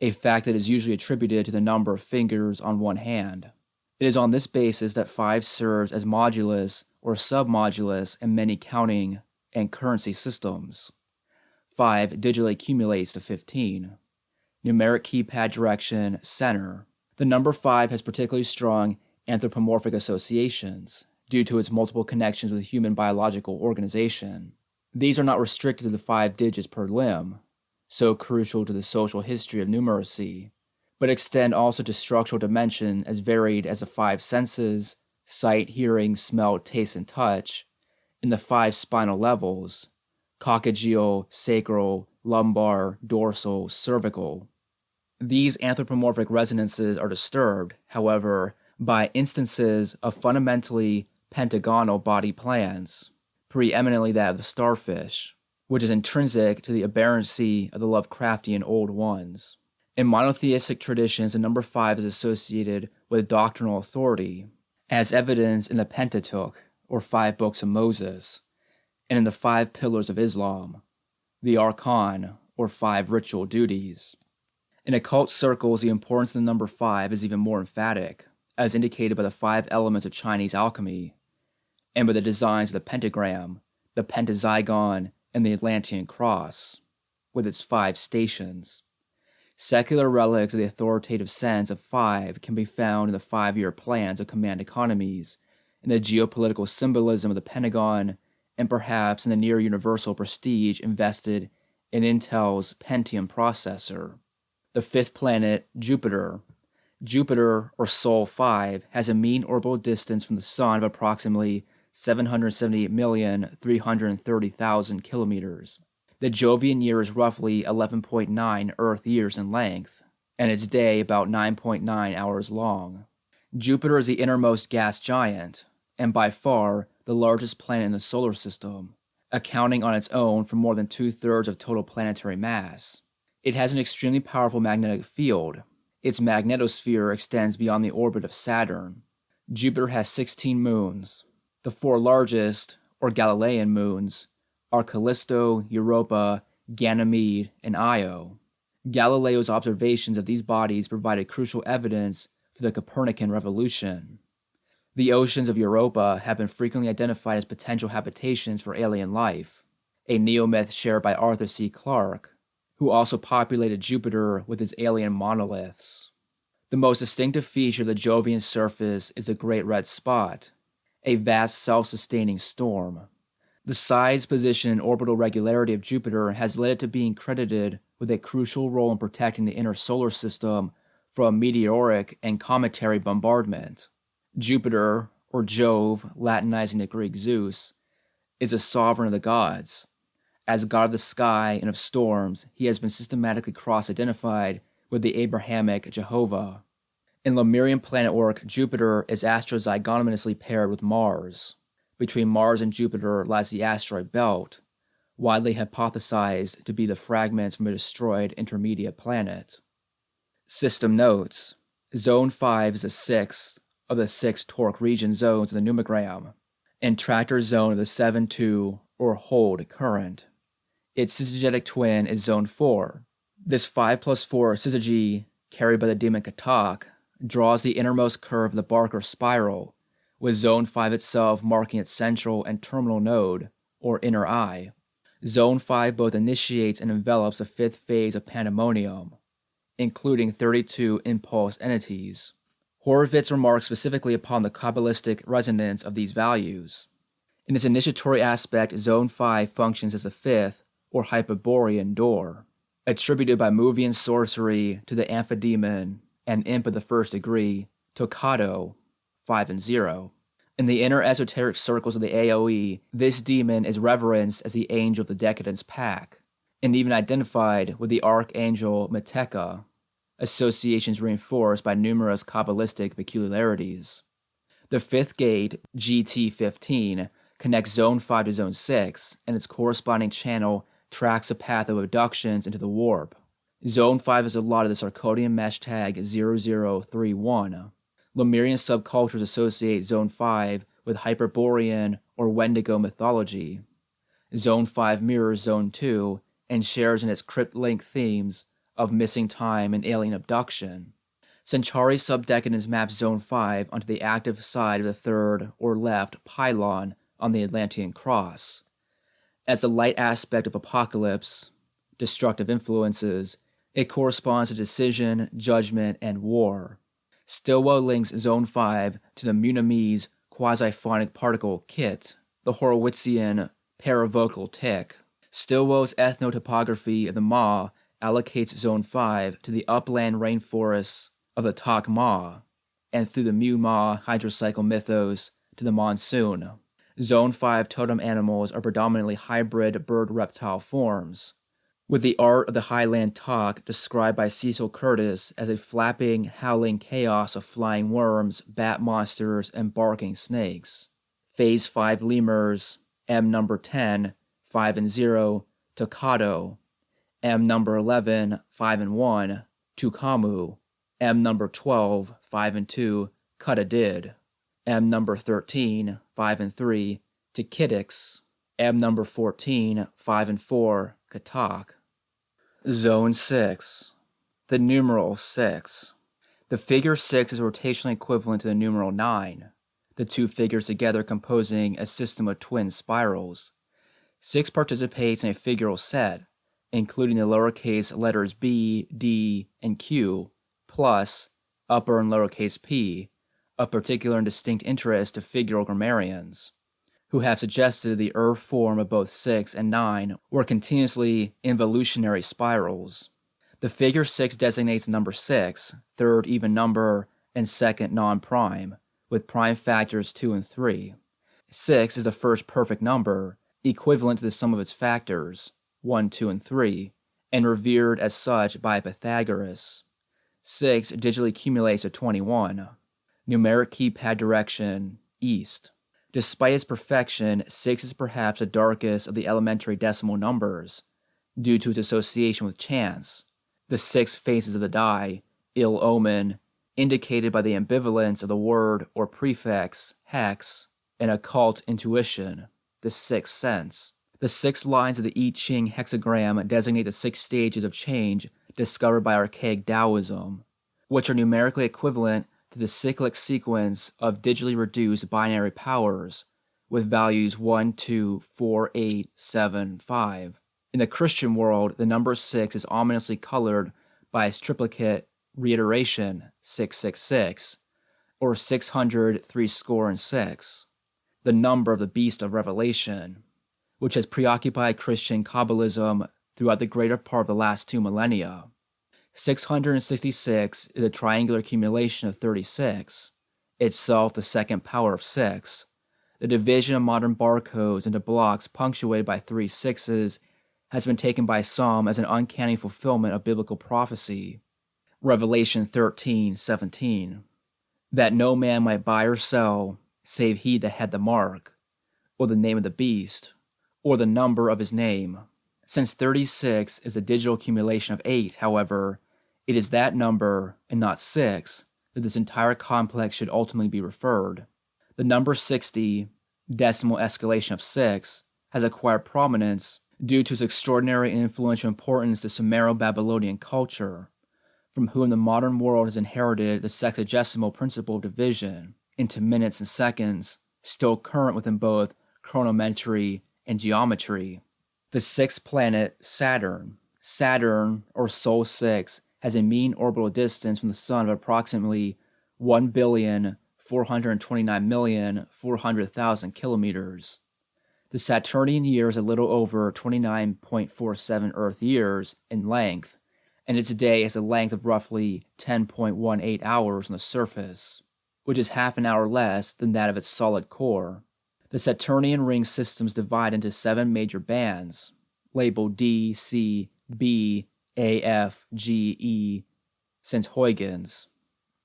a fact that is usually attributed to the number of fingers on one hand. It is on this basis that 5 serves as modulus or submodulus in many counting and currency systems. 5 digitally accumulates to 15. Numeric keypad direction, center. The number 5 has particularly strong anthropomorphic associations due to its multiple connections with human biological organization. These are not restricted to the 5 digits per limb, so crucial to the social history of numeracy, but extend also to structural dimension as varied as the 5 senses, sight, hearing, smell, taste, and touch, in the 5 spinal levels, coccygeal, sacral, lumbar, dorsal, cervical. These anthropomorphic resonances are disturbed, however, by instances of fundamentally pentagonal body plans, preeminently that of the starfish, which is intrinsic to the aberrancy of the Lovecraftian Old Ones. In monotheistic traditions, the number 5 is associated with doctrinal authority, as evidenced in the Pentateuch, or 5 books of Moses, and in the 5 pillars of Islam, the Arkan, or 5 ritual duties. In occult circles, the importance of the number 5 is even more emphatic, as indicated by the 5 elements of Chinese alchemy, and by the designs of the pentagram, the pentazygon, and the Atlantean cross, with its 5 stations. Secular relics of the authoritative sense of 5 can be found in the 5-year plans of command economies, in the geopolitical symbolism of the Pentagon, and perhaps in the near-universal prestige invested in Intel's Pentium processor. The 5th planet, Jupiter. Jupiter, or Sol 5, has a mean orbital distance from the Sun of approximately 778,330,000 kilometers. The Jovian year is roughly 11.9 Earth years in length, and its day about 9.9 hours long. Jupiter is the innermost gas giant, and by far the largest planet in the solar system, accounting on its own for more than 2/3 of total planetary mass. It has an extremely powerful magnetic field. Its magnetosphere extends beyond the orbit of Saturn. Jupiter has 16 moons. The 4 largest, or Galilean moons, are Callisto, Europa, Ganymede, and Io. Galileo's observations of these bodies provided crucial evidence for the Copernican revolution. The oceans of Europa have been frequently identified as potential habitations for alien life, a neo-myth shared by Arthur C. Clarke, who also populated Jupiter with his alien monoliths. The most distinctive feature of the Jovian surface is the Great Red Spot, a vast self-sustaining storm. The size, position, and orbital regularity of Jupiter has led it to being credited with a crucial role in protecting the inner solar system from meteoric and cometary bombardment. Jupiter, or Jove, Latinizing the Greek Zeus, is a sovereign of the gods. As god of the sky and of storms, he has been systematically cross-identified with the Abrahamic Jehovah. In Lemurian planet work, Jupiter is astrozygonomously paired with Mars. Between Mars and Jupiter lies the asteroid belt, widely hypothesized to be the fragments from a destroyed intermediate planet. System notes: Zone 5 is the sixth of the 6 torque region zones in the numogram, and tractor zone of the 7-2 or hold current. Its syzygetic twin is Zone 4. This 5+4 syzygy, carried by the demon Katak, draws the innermost curve of the Barker spiral, with Zone 5 itself marking its central and terminal node, or inner eye. Zone 5 both initiates and envelops the 5th phase of pandemonium, including 32 impulse entities. Horowitz remarks specifically upon the Kabbalistic resonance of these values. In its initiatory aspect, Zone 5 functions as the 5th, or Hyperborean door, attributed by Movian sorcery to the amphidemon and imp of the first degree, Tokado, 5 and 0. In the inner esoteric circles of the AoE, this demon is reverenced as the angel of the Decadence Pack, and even identified with the archangel Meteka, associations reinforced by numerous Kabbalistic peculiarities. The 5th gate, GT15, connects Zone 5 to Zone 6, and its corresponding channel tracks a path of abductions into the warp. Zone 5 is allotted the Sarkodian mesh tag 0031. Lemurian subcultures associate Zone 5 with Hyperborean or Wendigo mythology. Zone 5 mirrors Zone 2 and shares in its crypt-link themes of missing time and alien abduction. Centauri subdecadence maps Zone 5 onto the active side of the third or left pylon on the Atlantean cross. As the light aspect of apocalypse, destructive influences, it corresponds to decision, judgment, and war. Stilwell links Zone 5 to the Munamese quasi-phonic particle kit, the Horowitzian paravocal tick. Stillwell's ethnotopography of the Ma allocates Zone 5 to the upland rainforests of the Tak Ma, and through the Mu-Ma hydrocycle mythos to the monsoon. Zone 5 totem animals are predominantly hybrid bird-reptile forms, with the art of the Highland Tak described by Cecil Curtis as a flapping, howling chaos of flying worms, bat monsters, and barking snakes. Phase 5 lemurs, M number 10, 5 and 0, Tokado, M number 11, 5 and 1, Tukamu, M number 12, 5 and 2, Kutadid, M number 13, 5 and 3, Tikidix, M number 14, 5 and 4, Katak. Zone 6. The numeral 6. The figure 6 is rotationally equivalent to the numeral 9, the two figures together composing a system of twin spirals. 6 participates in a figural set, including the lowercase letters b, d, and q, plus upper and lowercase p, of particular and distinct interest to figural grammarians, who have suggested the form of both 6 and 9 were continuously involutionary spirals. The figure 6 designates number 6, third even number, and second non-prime, with prime factors 2 and 3. 6 is the first perfect number, equivalent to the sum of its factors, 1, 2, and 3, and revered as such by Pythagoras. 6 digitally accumulates to 21. Numeric keypad direction, east. Despite its perfection, 6 is perhaps the darkest of the elementary decimal numbers, due to its association with chance, the 6 faces of the die, ill omen, indicated by the ambivalence of the word or prefix, hex, and occult intuition, the sixth sense. The 6 lines of the I Ching hexagram designate the 6 stages of change discovered by archaic Taoism, which are numerically equivalent to the cyclic sequence of digitally reduced binary powers with values 1, 2, 4, 8, 7, 5. In the Christian world, the number 6 is ominously colored by its triplicate reiteration, 666, or 600 the number of the beast of Revelation, which has preoccupied Christian Kabbalism throughout the greater part of the last 2 millennia. 666 is a triangular accumulation of 36, itself the second power of 6. The division of modern barcodes into blocks punctuated by 3 sixes has been taken by some as an uncanny fulfillment of biblical prophecy. Revelation 13:17. That no man might buy or sell, save he that had the mark, or the name of the beast, or the number of his name. Since 36 is the digital accumulation of 8, however, it is that number, and not 6, that this entire complex should ultimately be referred. The number 60, decimal escalation of 6, has acquired prominence due to its extraordinary and influential importance to Sumero-Babylonian culture, from whom the modern world has inherited the sexagesimal principle of division into minutes and seconds, still current within both chronometry and geometry. The sixth planet, Saturn. Saturn, or Sol 6, has a mean orbital distance from the Sun of approximately 1,429,400,000 kilometers. The Saturnian year is a little over 29.47 Earth years in length, and its day has a length of roughly 10.18 hours on the surface, which is half an hour less than that of its solid core. The Saturnian ring systems divide into 7 major bands, labeled D, C, B, A, F, G, E, since Huygens,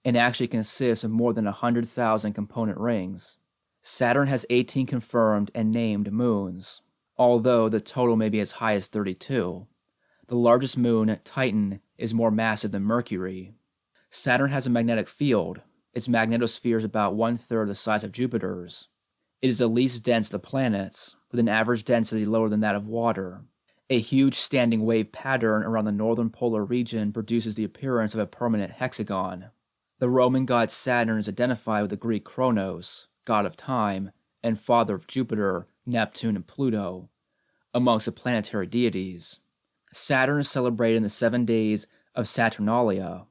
and actually consists of more than 100,000 component rings. Saturn has 18 confirmed and named moons, although the total may be as high as 32. The largest moon, Titan, is more massive than Mercury. Saturn has a magnetic field. Its magnetosphere is about 1/3 the size of Jupiter's. It is the least dense of the planets, with an average density lower than that of water. A huge standing wave pattern around the northern polar region produces the appearance of a permanent hexagon. The Roman god Saturn is identified with the Greek Kronos, god of time, and father of Jupiter, Neptune, and Pluto, amongst the planetary deities. Saturn is celebrated in the 7 days of Saturnalia,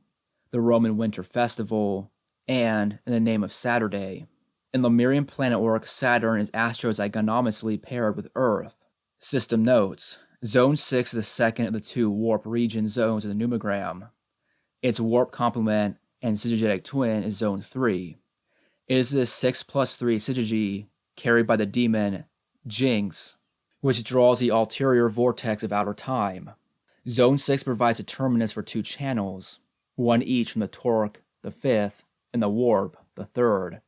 the Roman winter festival, and in the name of Saturday. In Lemurian planet work, Saturn is astrozygonomously paired with Earth. System notes: Zone 6 is the second of the 2 warp region zones of the numogram. Its warp complement and syzygetic twin is Zone 3. It is this 6+3 syzygy carried by the demon Jinx, which draws the ulterior vortex of outer time. Zone 6 provides the terminus for 2 channels, one each from the torque, the 5th, and the warp, the 3rd.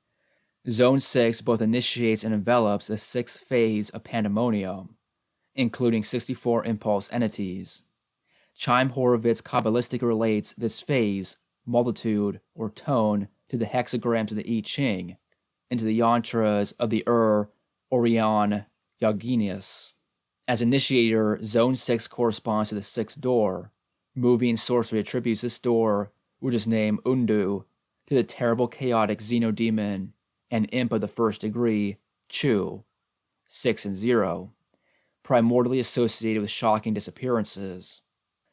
Zone 6 both initiates and envelops the 6th phase of pandemonium, including 64 impulse entities. Chaim Horowitz Kabbalistically relates this phase, multitude, or tone to the hexagrams of the I Ching, and to the yantras of the Orion Yoginius. As initiator, Zone 6 corresponds to the 6th door. Movie and sorcery attributes this door, which is named Undu, to the terrible chaotic xenodemon and imp of the 1st degree, Chu, 6 and 0, primordially associated with shocking disappearances.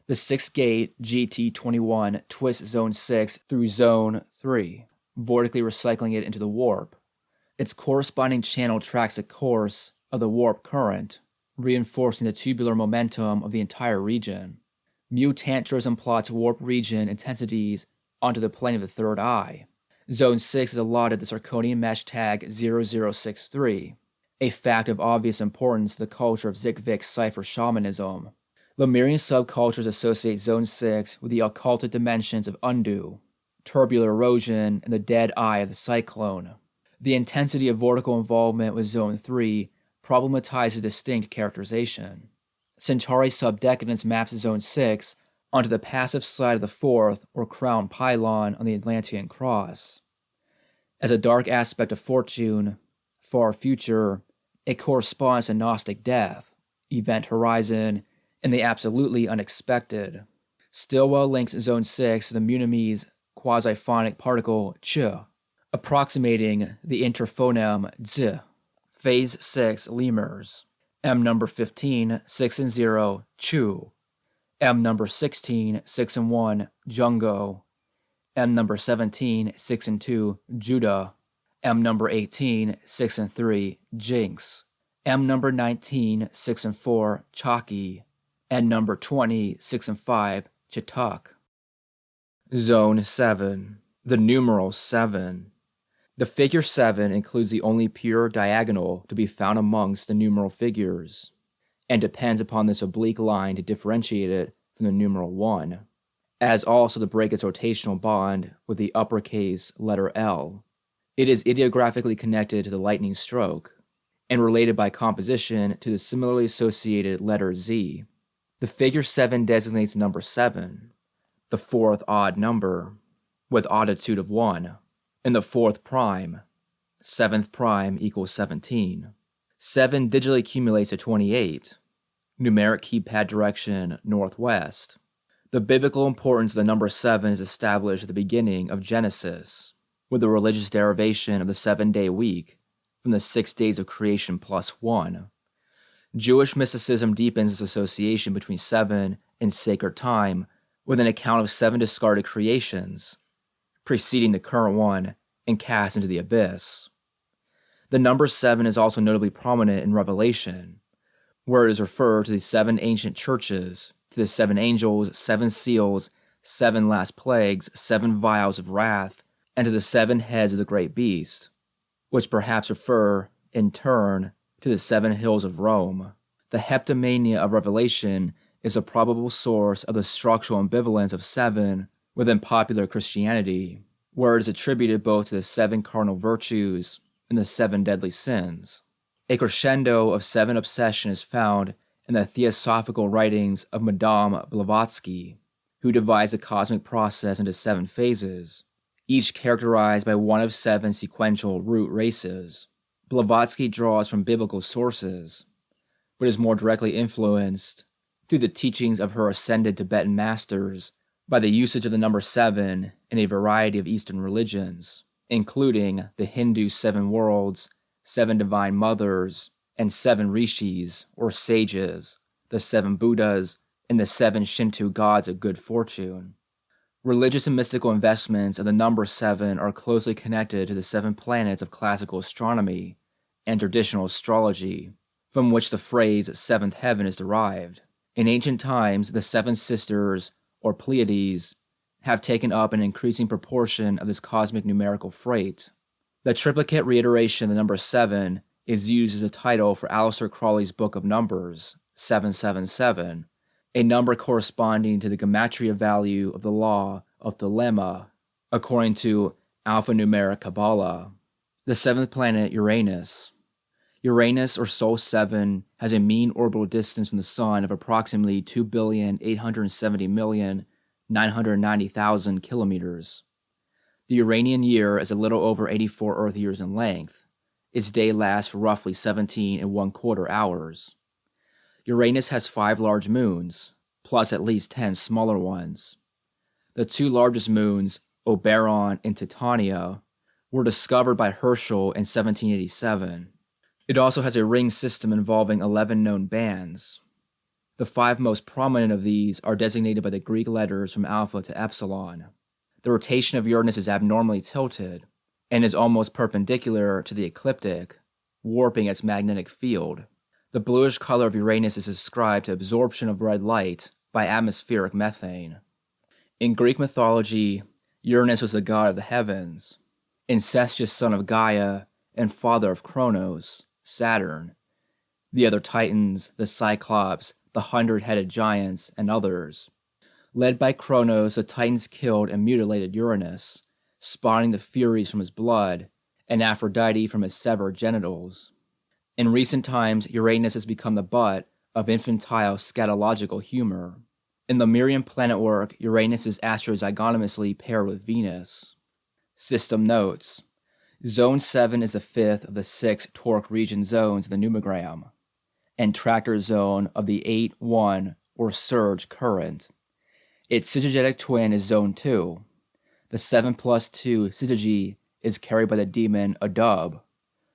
The 6th gate, GT21, twists Zone 6 through Zone 3, vortically recycling it into the warp. Its corresponding channel tracks the course of the warp current, reinforcing the tubular momentum of the entire region. Mu Tantrism plots warp region intensities onto the plane of the 3rd eye. Zone 6 is allotted the Sarconian mesh tag 0063, a fact of obvious importance to the culture of Zikvik cipher shamanism. Lemurian subcultures associate Zone 6 with the occulted dimensions of Undu, tubular erosion, and the dead eye of the cyclone. The intensity of vortical involvement with Zone 3 problematizes distinct characterization. Centauri subdecadence maps Zone 6 onto the passive side of the 4th or crown pylon on the Atlantean cross. As a dark aspect of fortune, far future, it corresponds to Gnostic death, event horizon, and the absolutely unexpected. Stilwell links Zone 6 to the Munimese quasi-phonic particle ch, approximating the interphoneme z. Phase 6 lemurs. M number 15, 6 and 0, Chu. M number 16, 6 and 1, Jungo. M number 17, 6 and 2, Judah. M number 18, 6 and 3, Jinx. M number 19, 6 and 4, Chalky. And number 20, 6 and 5, Chatak. Zone 7. The numeral 7. The figure 7 includes the only pure diagonal to be found amongst the numeral figures, and depends upon this oblique line to differentiate it from the numeral 1, as also to break its rotational bond with the uppercase letter L. It is ideographically connected to the lightning stroke, and related by composition to the similarly associated letter Z. The figure 7 designates the number 7, the fourth odd number, with odditude of 1, and the fourth prime, 7th prime equals 17. 7 digitally accumulates to 28, numeric keypad direction northwest. The biblical importance of the number 7 is established at the beginning of Genesis, with the religious derivation of the 7-day week from the 6 days of creation plus 1. Jewish mysticism deepens its association between 7 and sacred time with an account of 7 discarded creations, preceding the current one and cast into the abyss. The number 7 is also notably prominent in Revelation, where it is referred to the 7 ancient churches, to the 7 angels, 7 seals, 7 last plagues, 7 vials of wrath, and to the 7 heads of the great beast, which perhaps refer, in turn, to the 7 hills of Rome. The heptamania of Revelation is a probable source of the structural ambivalence of 7 within popular Christianity, where it is attributed both to the 7 cardinal virtues and the 7 deadly sins. A crescendo of 7 obsession is found in the Theosophical Writings of Madame Blavatsky, who divides the cosmic process into 7 phases, each characterized by one of 7 sequential root races. Blavatsky draws from biblical sources, but is more directly influenced through the teachings of her ascended Tibetan masters by the usage of the number 7 in a variety of Eastern religions, including the Hindu 7 worlds, 7 divine mothers, and 7 rishis, or sages, the 7 Buddhas, and the 7 Shinto gods of good fortune. Religious and mystical investments of the number 7 are closely connected to the 7 planets of classical astronomy and traditional astrology, from which the phrase 7th heaven is derived. In ancient times, the 7 sisters, or Pleiades, have taken up an increasing proportion of this cosmic numerical freight. The triplicate reiteration of the number 7 is used as a title for Aleister Crowley's Book of Numbers, 777, a number corresponding to the gematria value of the law of Thelema, according to alphanumeric Kabbalah. The 7th planet, Uranus. Uranus, or Sol 7, has a mean orbital distance from the Sun of approximately 2,870,990,000 kilometers. The Uranian year is a little over 84 Earth years in length. Its day lasts for roughly 17 1/4 hours. Uranus has 5 large moons, plus at least 10 smaller ones. The 2 largest moons, Oberon and Titania, were discovered by Herschel in 1787. It also has a ring system involving 11 known bands. The 5 most prominent of these are designated by the Greek letters from Alpha to Epsilon. The rotation of Uranus is abnormally tilted, and is almost perpendicular to the ecliptic, warping its magnetic field. The bluish color of Uranus is ascribed to absorption of red light by atmospheric methane. In Greek mythology, Uranus was the god of the heavens, incestuous son of Gaia, and father of Kronos, Saturn, the other titans, the Cyclops, the 100-headed giants, and others. Led by Kronos, the titans killed and mutilated Uranus, spawning the Furies from his blood, and Aphrodite from his severed genitals. In recent times, Uranus has become the butt of infantile scatological humor. In the Miriam planet work, Uranus is astrozygonomously paired with Venus. System notes. Zone 7 is the 5th of the 6 torque region zones of the numogram, and tractor zone of the 8-1 or surge current. Its syzygetic twin is Zone 2. The 7+2 syzygy is carried by the demon Adub,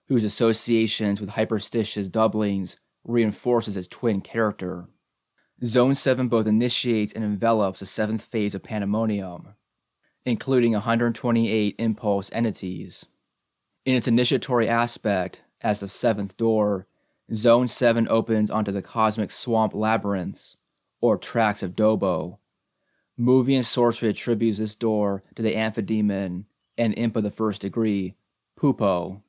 whose associations with hyperstitious doublings reinforces its twin character. Zone 7 both initiates and envelops the 7th phase of Pandemonium, including 128 impulse entities. In its initiatory aspect, as the 7th door, Zone 7 opens onto the cosmic swamp labyrinths, or tracks of Dobo, Movie and sorcery attributes this door to the amphidemon and imp of the first degree, Pupo,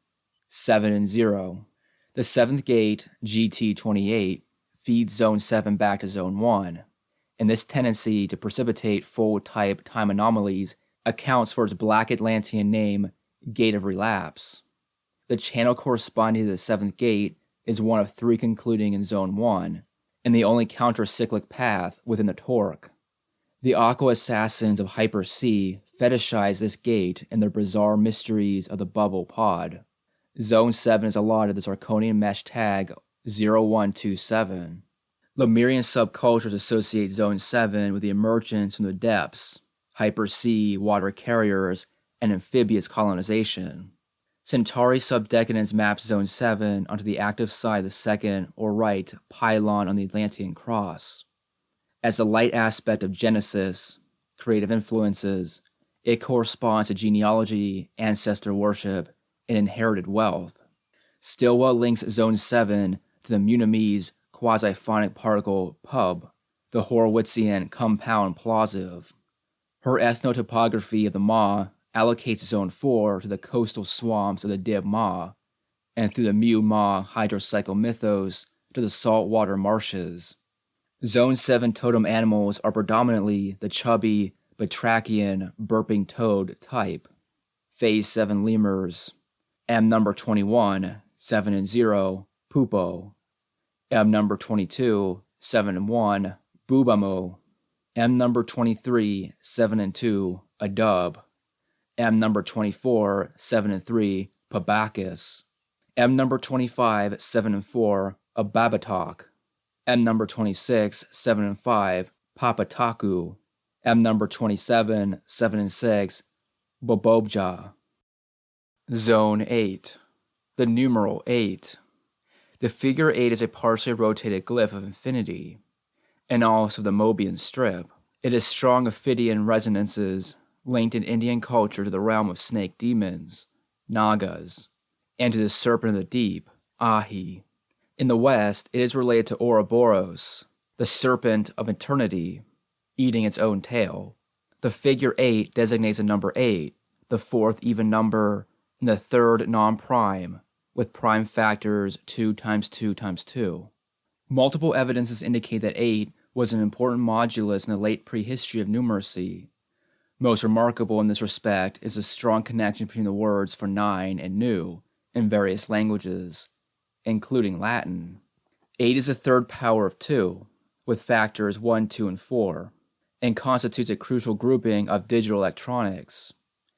7 and 0. The seventh gate, GT28, feeds Zone 7 back to Zone 1, and this tendency to precipitate full-type time anomalies accounts for its Black Atlantean name, Gate of Relapse. The channel corresponding to the seventh gate is one of 3 concluding in Zone 1, and the only counter-cyclic path within the torque. The Aqua Assassins of Hyper-C fetishize this gate and their bizarre mysteries of the bubble pod. Zone 7 is allotted the Zirconian mesh tag 0127. Lemurian subcultures associate Zone 7 with the emergence from the depths, Hyper-C water carriers, and amphibious colonization. Centauri subdecadence maps Zone 7 onto the active side of the second or right pylon on the Atlantean cross. As the light aspect of Genesis, creative influences, it corresponds to genealogy, ancestor worship, and inherited wealth. Stilwell links Zone 7 to the Munimese quasi-phonic particle pub, the Horowitzian compound plosive. Her ethnotopography of the Ma allocates Zone 4 to the coastal swamps of the Dib Ma, and through the Mu-Ma hydrocycle mythos to the saltwater marshes. Zone 7 totem animals are predominantly the chubby, batrachian, burping toad type. Phase 7 lemurs. M number 21, 7 and 0, Pupo. M number 22, 7 and 1, Bubamo. M number 23, 7 and 2, Adub. M number 24, 7 and 3, Pabacus. M number 25, 7 and 4, Ababatok. M number 26, 7 and 5, Papataku. M number 27, 7 and 6, Bobobja. Zone 8. The numeral 8. The figure 8 is a partially rotated glyph of infinity, and also the Mobian strip. It has strong Ophidian resonances linked in Indian culture to the realm of snake demons, Nagas, and to the serpent of the deep, Ahi. In the West, it is related to Ouroboros, the serpent of eternity, eating its own tail. The figure 8 designates the number 8, the fourth even number, and the third non-prime, with prime factors 2 times 2 times 2. Multiple evidences indicate that 8 was an important modulus in the late prehistory of numeracy. Most remarkable in this respect is the strong connection between the words for 9 and new in various languages, including Latin. 8 is the third power of 2, with factors 1, 2, and 4, and constitutes a crucial grouping of digital electronics,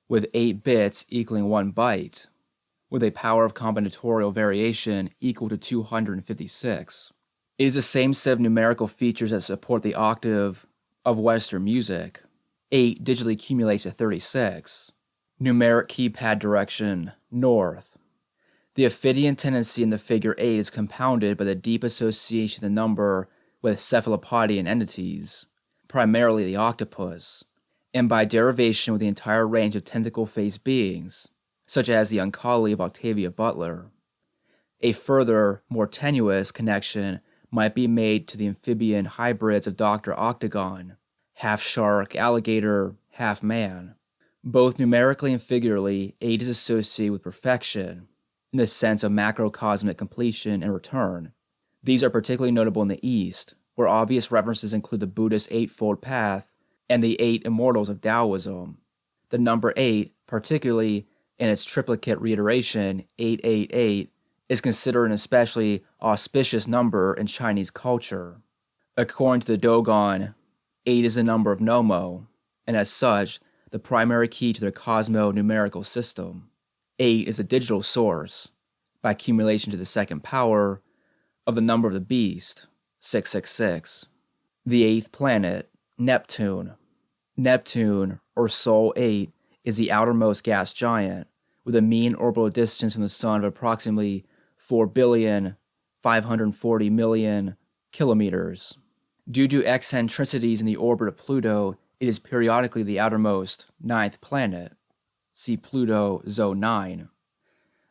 with 8 bits equaling 1 byte, with a power of combinatorial variation equal to 256. It is the same set of numerical features that support the octave of Western music. 8 digitally accumulates to 36. Numeric keypad direction, north. The Ophidian tendency in the figure 8 is compounded by the deep association of the number with cephalopodian entities, primarily the octopus, and by derivation with the entire range of tentacle-faced beings, such as the Oncology of Octavia Butler. A further, more tenuous connection might be made to the amphibian hybrids of Dr. Octagon, half shark, alligator, half man. Both numerically and figuratively, 8 is associated with perfection, in the sense of macrocosmic completion and return. These are particularly notable in the East, where obvious references include the Buddhist Eightfold Path and the 8 Immortals of Taoism. The number 8, particularly in its triplicate reiteration, 888, is considered an especially auspicious number in Chinese culture. According to the Dogon, 8 is the number of Nomo, and as such, the primary key to their cosmo-numerical system. 8 is a digital source, by accumulation to the second power, of the number of the beast, 666. The 8th planet, Neptune. Neptune, or Sol 8, is the outermost gas giant, with a mean orbital distance from the Sun of approximately 4,540,000,000 kilometers. Due to eccentricities in the orbit of Pluto, it is periodically the outermost, 9th planet. See Pluto, Zone 9.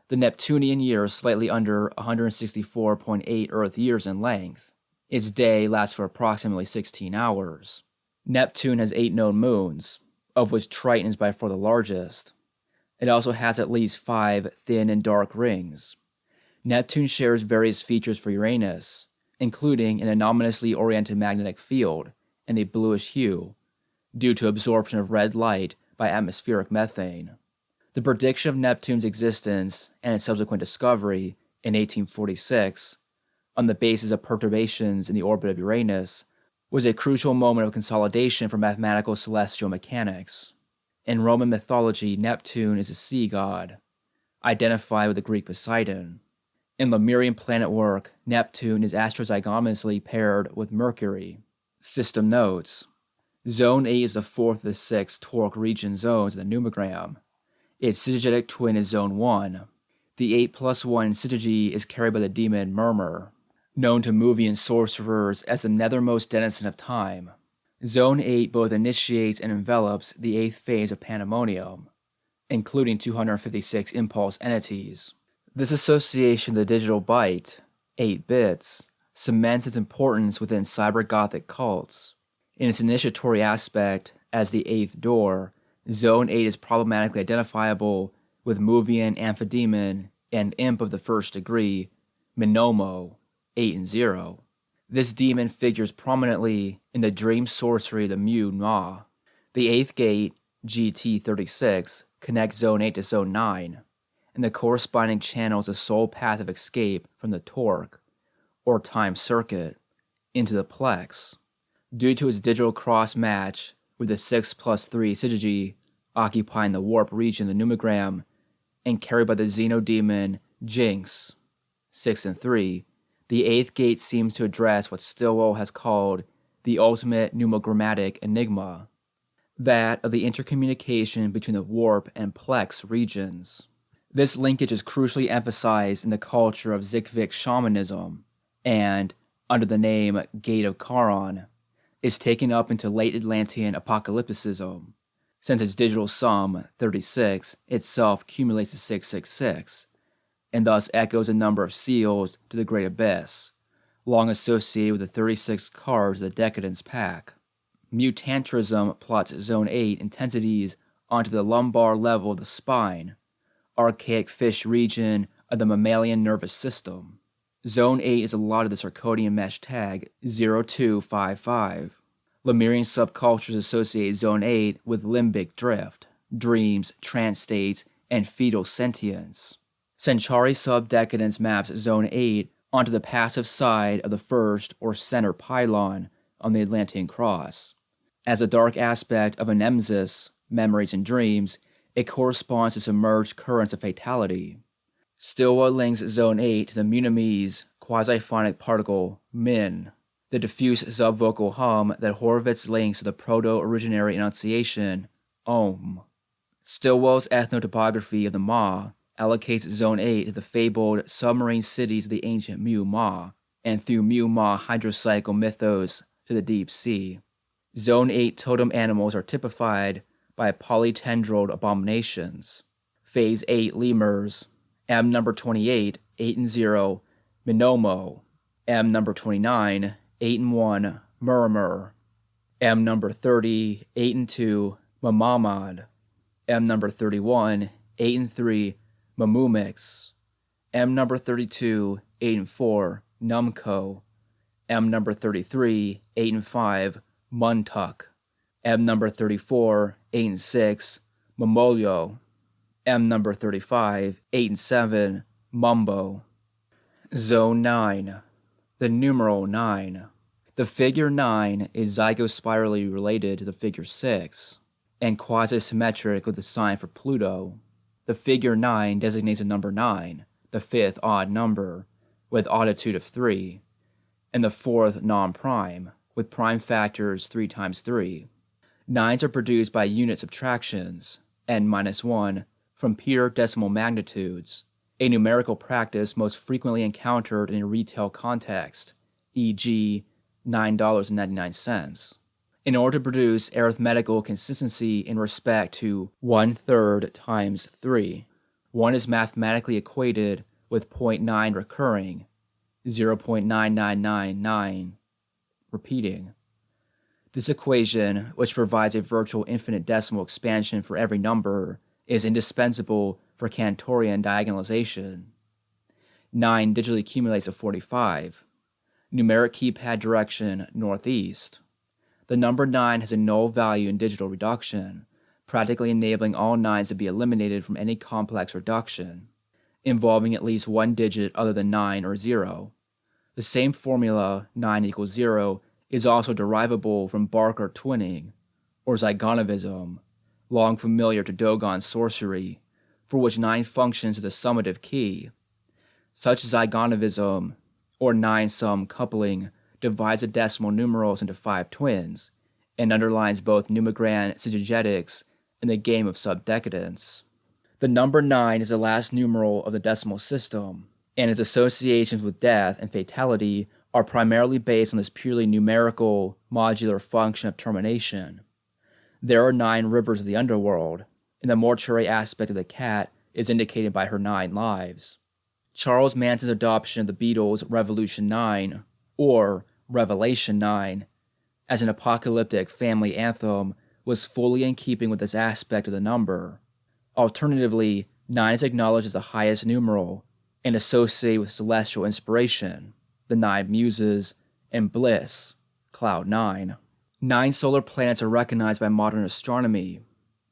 The Neptunian year is slightly under 164.8 Earth years in length. Its day lasts for approximately 16 hours. Neptune has 8 known moons, of which Triton is by far the largest. It also has at least 5 thin and dark rings. Neptune shares various features for Uranus, including an anomalously oriented magnetic field and a bluish hue, due to absorption of red light by atmospheric methane. The prediction of Neptune's existence and its subsequent discovery in 1846, on the basis of perturbations in the orbit of Uranus, was a crucial moment of consolidation for mathematical celestial mechanics. In Roman mythology, Neptune is a sea god, identified with the Greek Poseidon. In Lemurian planet work, Neptune is astrozygonously paired with Mercury. System notes: Zone 8 is the fourth of the 6 torque region zones in the numogram. Its syzygetic twin is Zone 1. The 8+1 syzygy is carried by the demon Murmur, known to movie and sorcerers as the nethermost denizen of time. Zone 8 both initiates and envelops the 8th phase of Pandemonium, including 256 impulse entities. This association of the digital byte, 8 bits, cements its importance within cyber-Gothic cults. In its initiatory aspect, as the 8th door, Zone 8 is problematically identifiable with Movian Amphidemon and Imp of the First Degree, Minomo, 8 and 0. This demon figures prominently in the dream sorcery of the Mu Ma. The 8th gate, GT36, connects Zone 8 to Zone 9, and the corresponding channel is the sole path of escape from the torque, or time circuit, into the plex. Due to its digital cross-match with the 6+3 syzygy occupying the warp region of the numogram and carried by the xenodemon Jinx, 6 and 3, the 8th gate seems to address what Stilwell has called the ultimate numogrammatic enigma, that of the intercommunication between the warp and plex regions. This linkage is crucially emphasized in the culture of Zikvik shamanism, and, under the name Gate of Charon, is taken up into late Atlantean apocalypticism, since its digital sum, 36, itself cumulates to 666, and thus echoes a number of seals to the Great Abyss, long associated with the 36 cards of the Decadence pack. Mutantrism plots Zone 8 intensities onto the lumbar level of the spine, archaic fish region of the mammalian nervous system. Zone 8 is allotted the Circadian mesh tag 0255. Lemurian subcultures associate Zone 8 with limbic drift, dreams, trance states, and fetal sentience. Centauri subdecadence maps Zone 8 onto the passive side of the first or center pylon on the Atlantean cross. As a dark aspect of anemsis, memories and dreams, it corresponds to submerged currents of fatality. Stilwell links Zone 8 to the Munimese quasi-phonic particle min, the diffuse subvocal hum that Horowitz links to the proto-originary enunciation om. Stilwell's ethnotopography of the Ma allocates Zone 8 to the fabled submarine cities of the ancient Mu Ma, and through Mu Ma hydrocycle mythos to the deep sea. Zone 8 totem animals are typified by polytendrilled abominations. Phase 8 lemurs, M number 28, 8 and 0, Minomo, M number 29, 8 and 1, Murmur, M number 30, 8 and 2, Mamamad, M number 31, 8 and 3, Mamumix, M number 32, 8 and 4, Numco, M number 33, 8 and 5, Muntuk, M number 34, 8 and 6, Mamolyo, M number 35, 8 and 7, Mumbo. Zone 9. The numeral 9. The figure 9 is zygospirally related to the figure 6, and quasi-symmetric with the sign for Pluto. The figure 9 designates the number 9, the fifth odd number, with odditude of 3, and the fourth non-prime, with prime factors 3 times 3. Nines are produced by unit subtractions, n-1, from pure decimal magnitudes, a numerical practice most frequently encountered in a retail context, e.g., $9.99. In order to produce arithmetical consistency in respect to 1/3 times 3, 1 is mathematically equated with 0.9 recurring, 0.9999 repeating. This equation, which provides a virtual infinite decimal expansion for every number, is indispensable for Cantorian diagonalization. 9 digitally accumulates to 45. Numeric keypad direction northeast. The number 9 has a null value in digital reduction, practically enabling all 9s to be eliminated from any complex reduction, involving at least one digit other than 9 or 0. The same formula, 9 equals 0, is also derivable from Barker twinning, or zygonovism, long familiar to Dogon sorcery, for which 9 functions as the summative key. Such zygonovism, or 9-sum coupling, divides the decimal numerals into 5 twins, and underlines both numogram syzygetics and the game of subdecadence. The number 9 is the last numeral of the decimal system, and its associations with death and fatality are primarily based on this purely numerical, modular function of termination. There are 9 rivers of the underworld, and the mortuary aspect of the cat is indicated by her 9 lives. Charles Manson's adoption of the Beatles' Revolution 9, or Revelation 9, as an apocalyptic family anthem was fully in keeping with this aspect of the number. Alternatively, 9 is acknowledged as the highest numeral and associated with celestial inspiration, the 9 muses, and bliss, cloud 9. 9 solar planets are recognized by modern astronomy,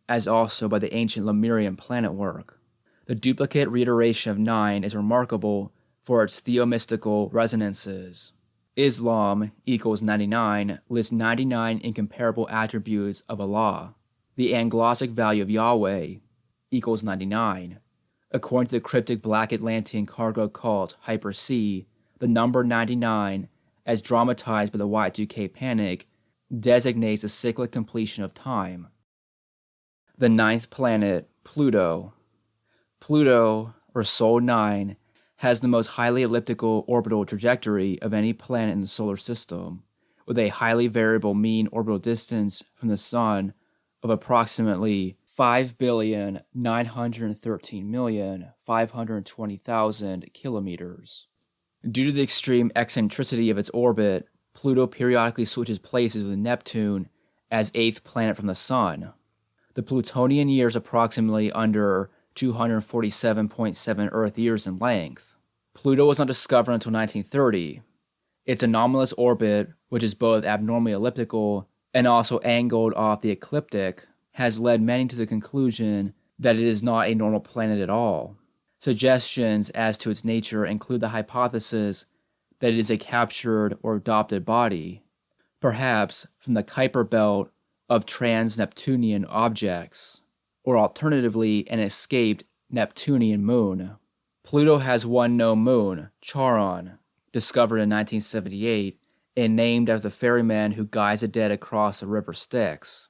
as also by the ancient Lemurian planet work. The duplicate reiteration of 9 is remarkable for its theomystical resonances. Islam equals 99 lists 99 incomparable attributes of Allah. The anglosic value of Yahweh equals 99. According to the cryptic Black Atlantean cargo cult Hyper-C, the number 99, as dramatized by the Y2K panic, designates the cyclic completion of time. The 9th planet, Pluto. Pluto, or Sol 9, has the most highly elliptical orbital trajectory of any planet in the solar system, with a highly variable mean orbital distance from the Sun of approximately 5,913,520,000 kilometers. Due to the extreme eccentricity of its orbit, Pluto periodically switches places with Neptune as 8th planet from the Sun. The Plutonian year is approximately under 247.7 Earth years in length. Pluto was not discovered until 1930. Its anomalous orbit, which is both abnormally elliptical and also angled off the ecliptic, has led many to the conclusion that it is not a normal planet at all. Suggestions as to its nature include the hypothesis that it is a captured or adopted body, perhaps from the Kuiper belt of trans-Neptunian objects, or alternatively an escaped Neptunian moon. Pluto has one known moon, Charon, discovered in 1978 and named after the ferryman who guides the dead across the river Styx.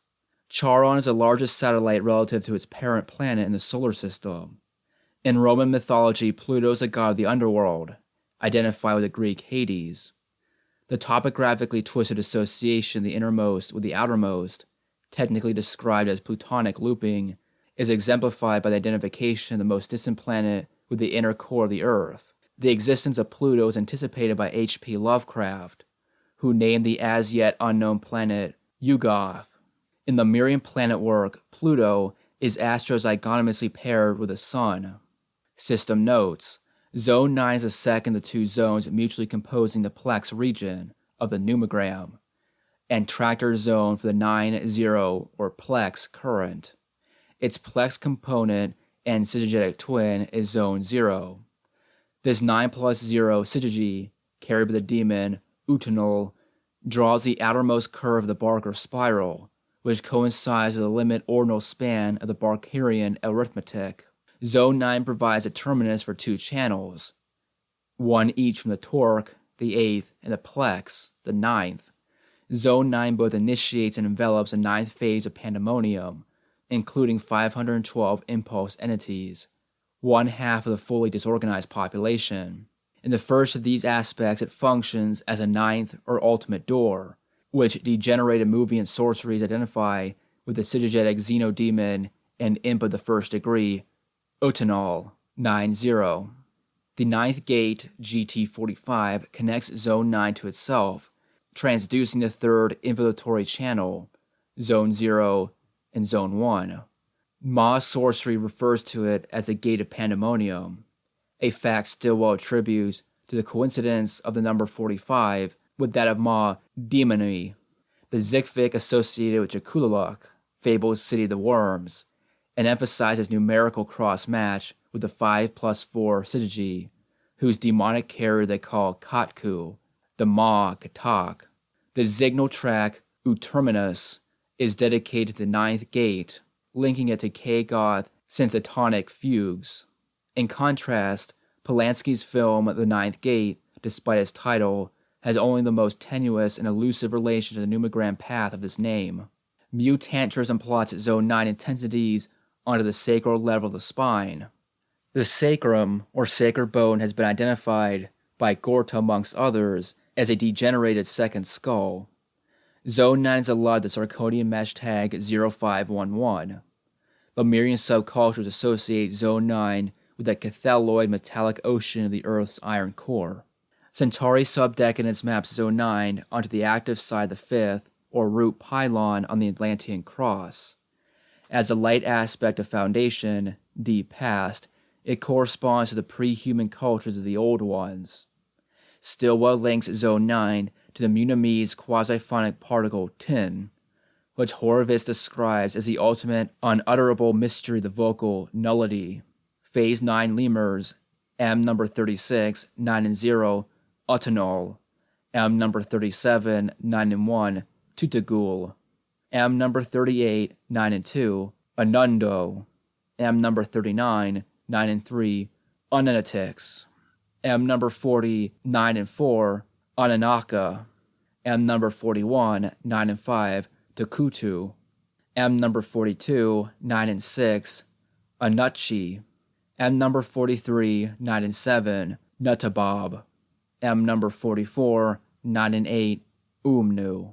Charon is the largest satellite relative to its parent planet in the solar system. In Roman mythology, Pluto is the god of the underworld, identified with the Greek Hades. The topographically twisted association of the innermost with the outermost, technically described as Plutonic looping, is exemplified by the identification of the most distant planet with the inner core of the Earth. The existence of Pluto is anticipated by H.P. Lovecraft, who named the as-yet unknown planet Yugoth. In the Lemurian planet work, Pluto is astrozygonomously paired with the Sun. System notes: Zone 9 is the second of the two zones mutually composing the Plex region of the numogram, and tractor zone for the 9-0 or Plex current. Its Plex component and syzygetic twin is Zone 0. This 9 plus 0 syzygy, carried by the demon Utanul, draws the outermost curve of the Barker spiral, which coincides with the limit ordinal span of the Barkerian arithmetic. Zone 9 provides a terminus for two channels, one each from the torque, the 8th, and the Plex, the 9th. Zone 9 both initiates and envelops the 9th phase of pandemonium, including 512 impulse entities, one half of the fully disorganized population. In the first of these aspects, it functions as a 9th or ultimate door, which degenerated movie and sorceries identify with the syzygetic xenodemon and imp of the first degree, Utanul, 9-0. The 9th gate, GT45, connects Zone 9 to itself, transducing the third involutory channel, Zone 0 and Zone 1. Ma sorcery refers to it as the Gate of Pandemonium, a fact Stilwell attributes to the coincidence of the number 45 with that of Ma Demoni, the Zikvik associated with Jakulaluk, fabled city of the worms, and emphasizes numerical cross-match with the 5+4 Syzygy, whose demonic carrier they call Katku, the Ma Katak. The signal track Uterminus is dedicated to the ninth gate, linking it to K-Goth synthetonic fugues. In contrast, Polanski's film The Ninth Gate, despite its title, has only the most tenuous and elusive relation to the numogram path of this name. Mutantrism plots Zone 9 intensities onto the sacral level of the spine. The sacrum, or sacred bone, has been identified by Gorta amongst others as a degenerated second skull. Zone 9 is allotted the Sarcodian mesh tag 0511. Lemurian subcultures associate Zone 9 with the cathalloid metallic ocean of the Earth's iron core. Centauri subdecadence maps Zone 9 onto the active side of the fifth, or root pylon on the Atlantean cross. As the light aspect of Foundation, deep past, it corresponds to the pre-human cultures of the Old Ones. Stilwell links Zone 9 to the Munimese quasi-phonic particle tin, which Horowitz describes as the ultimate unutterable mystery of the vocal nullity. Phase 9 lemurs, M number 36, 9 and 0, Utanol, M number 37, 9 and 1, Tutagul, M number 38, 9 and 2, Anundo, M number 39, 9 and 3, Unanatix, M number 40, 9 and 4, Ananaka, M number 41, 9 and 5, Takutu, M number 42, 9 and 6, Anuchi, M number 43, 9 and 7, Nutabab, M number 44, 9 and 8, Umnu.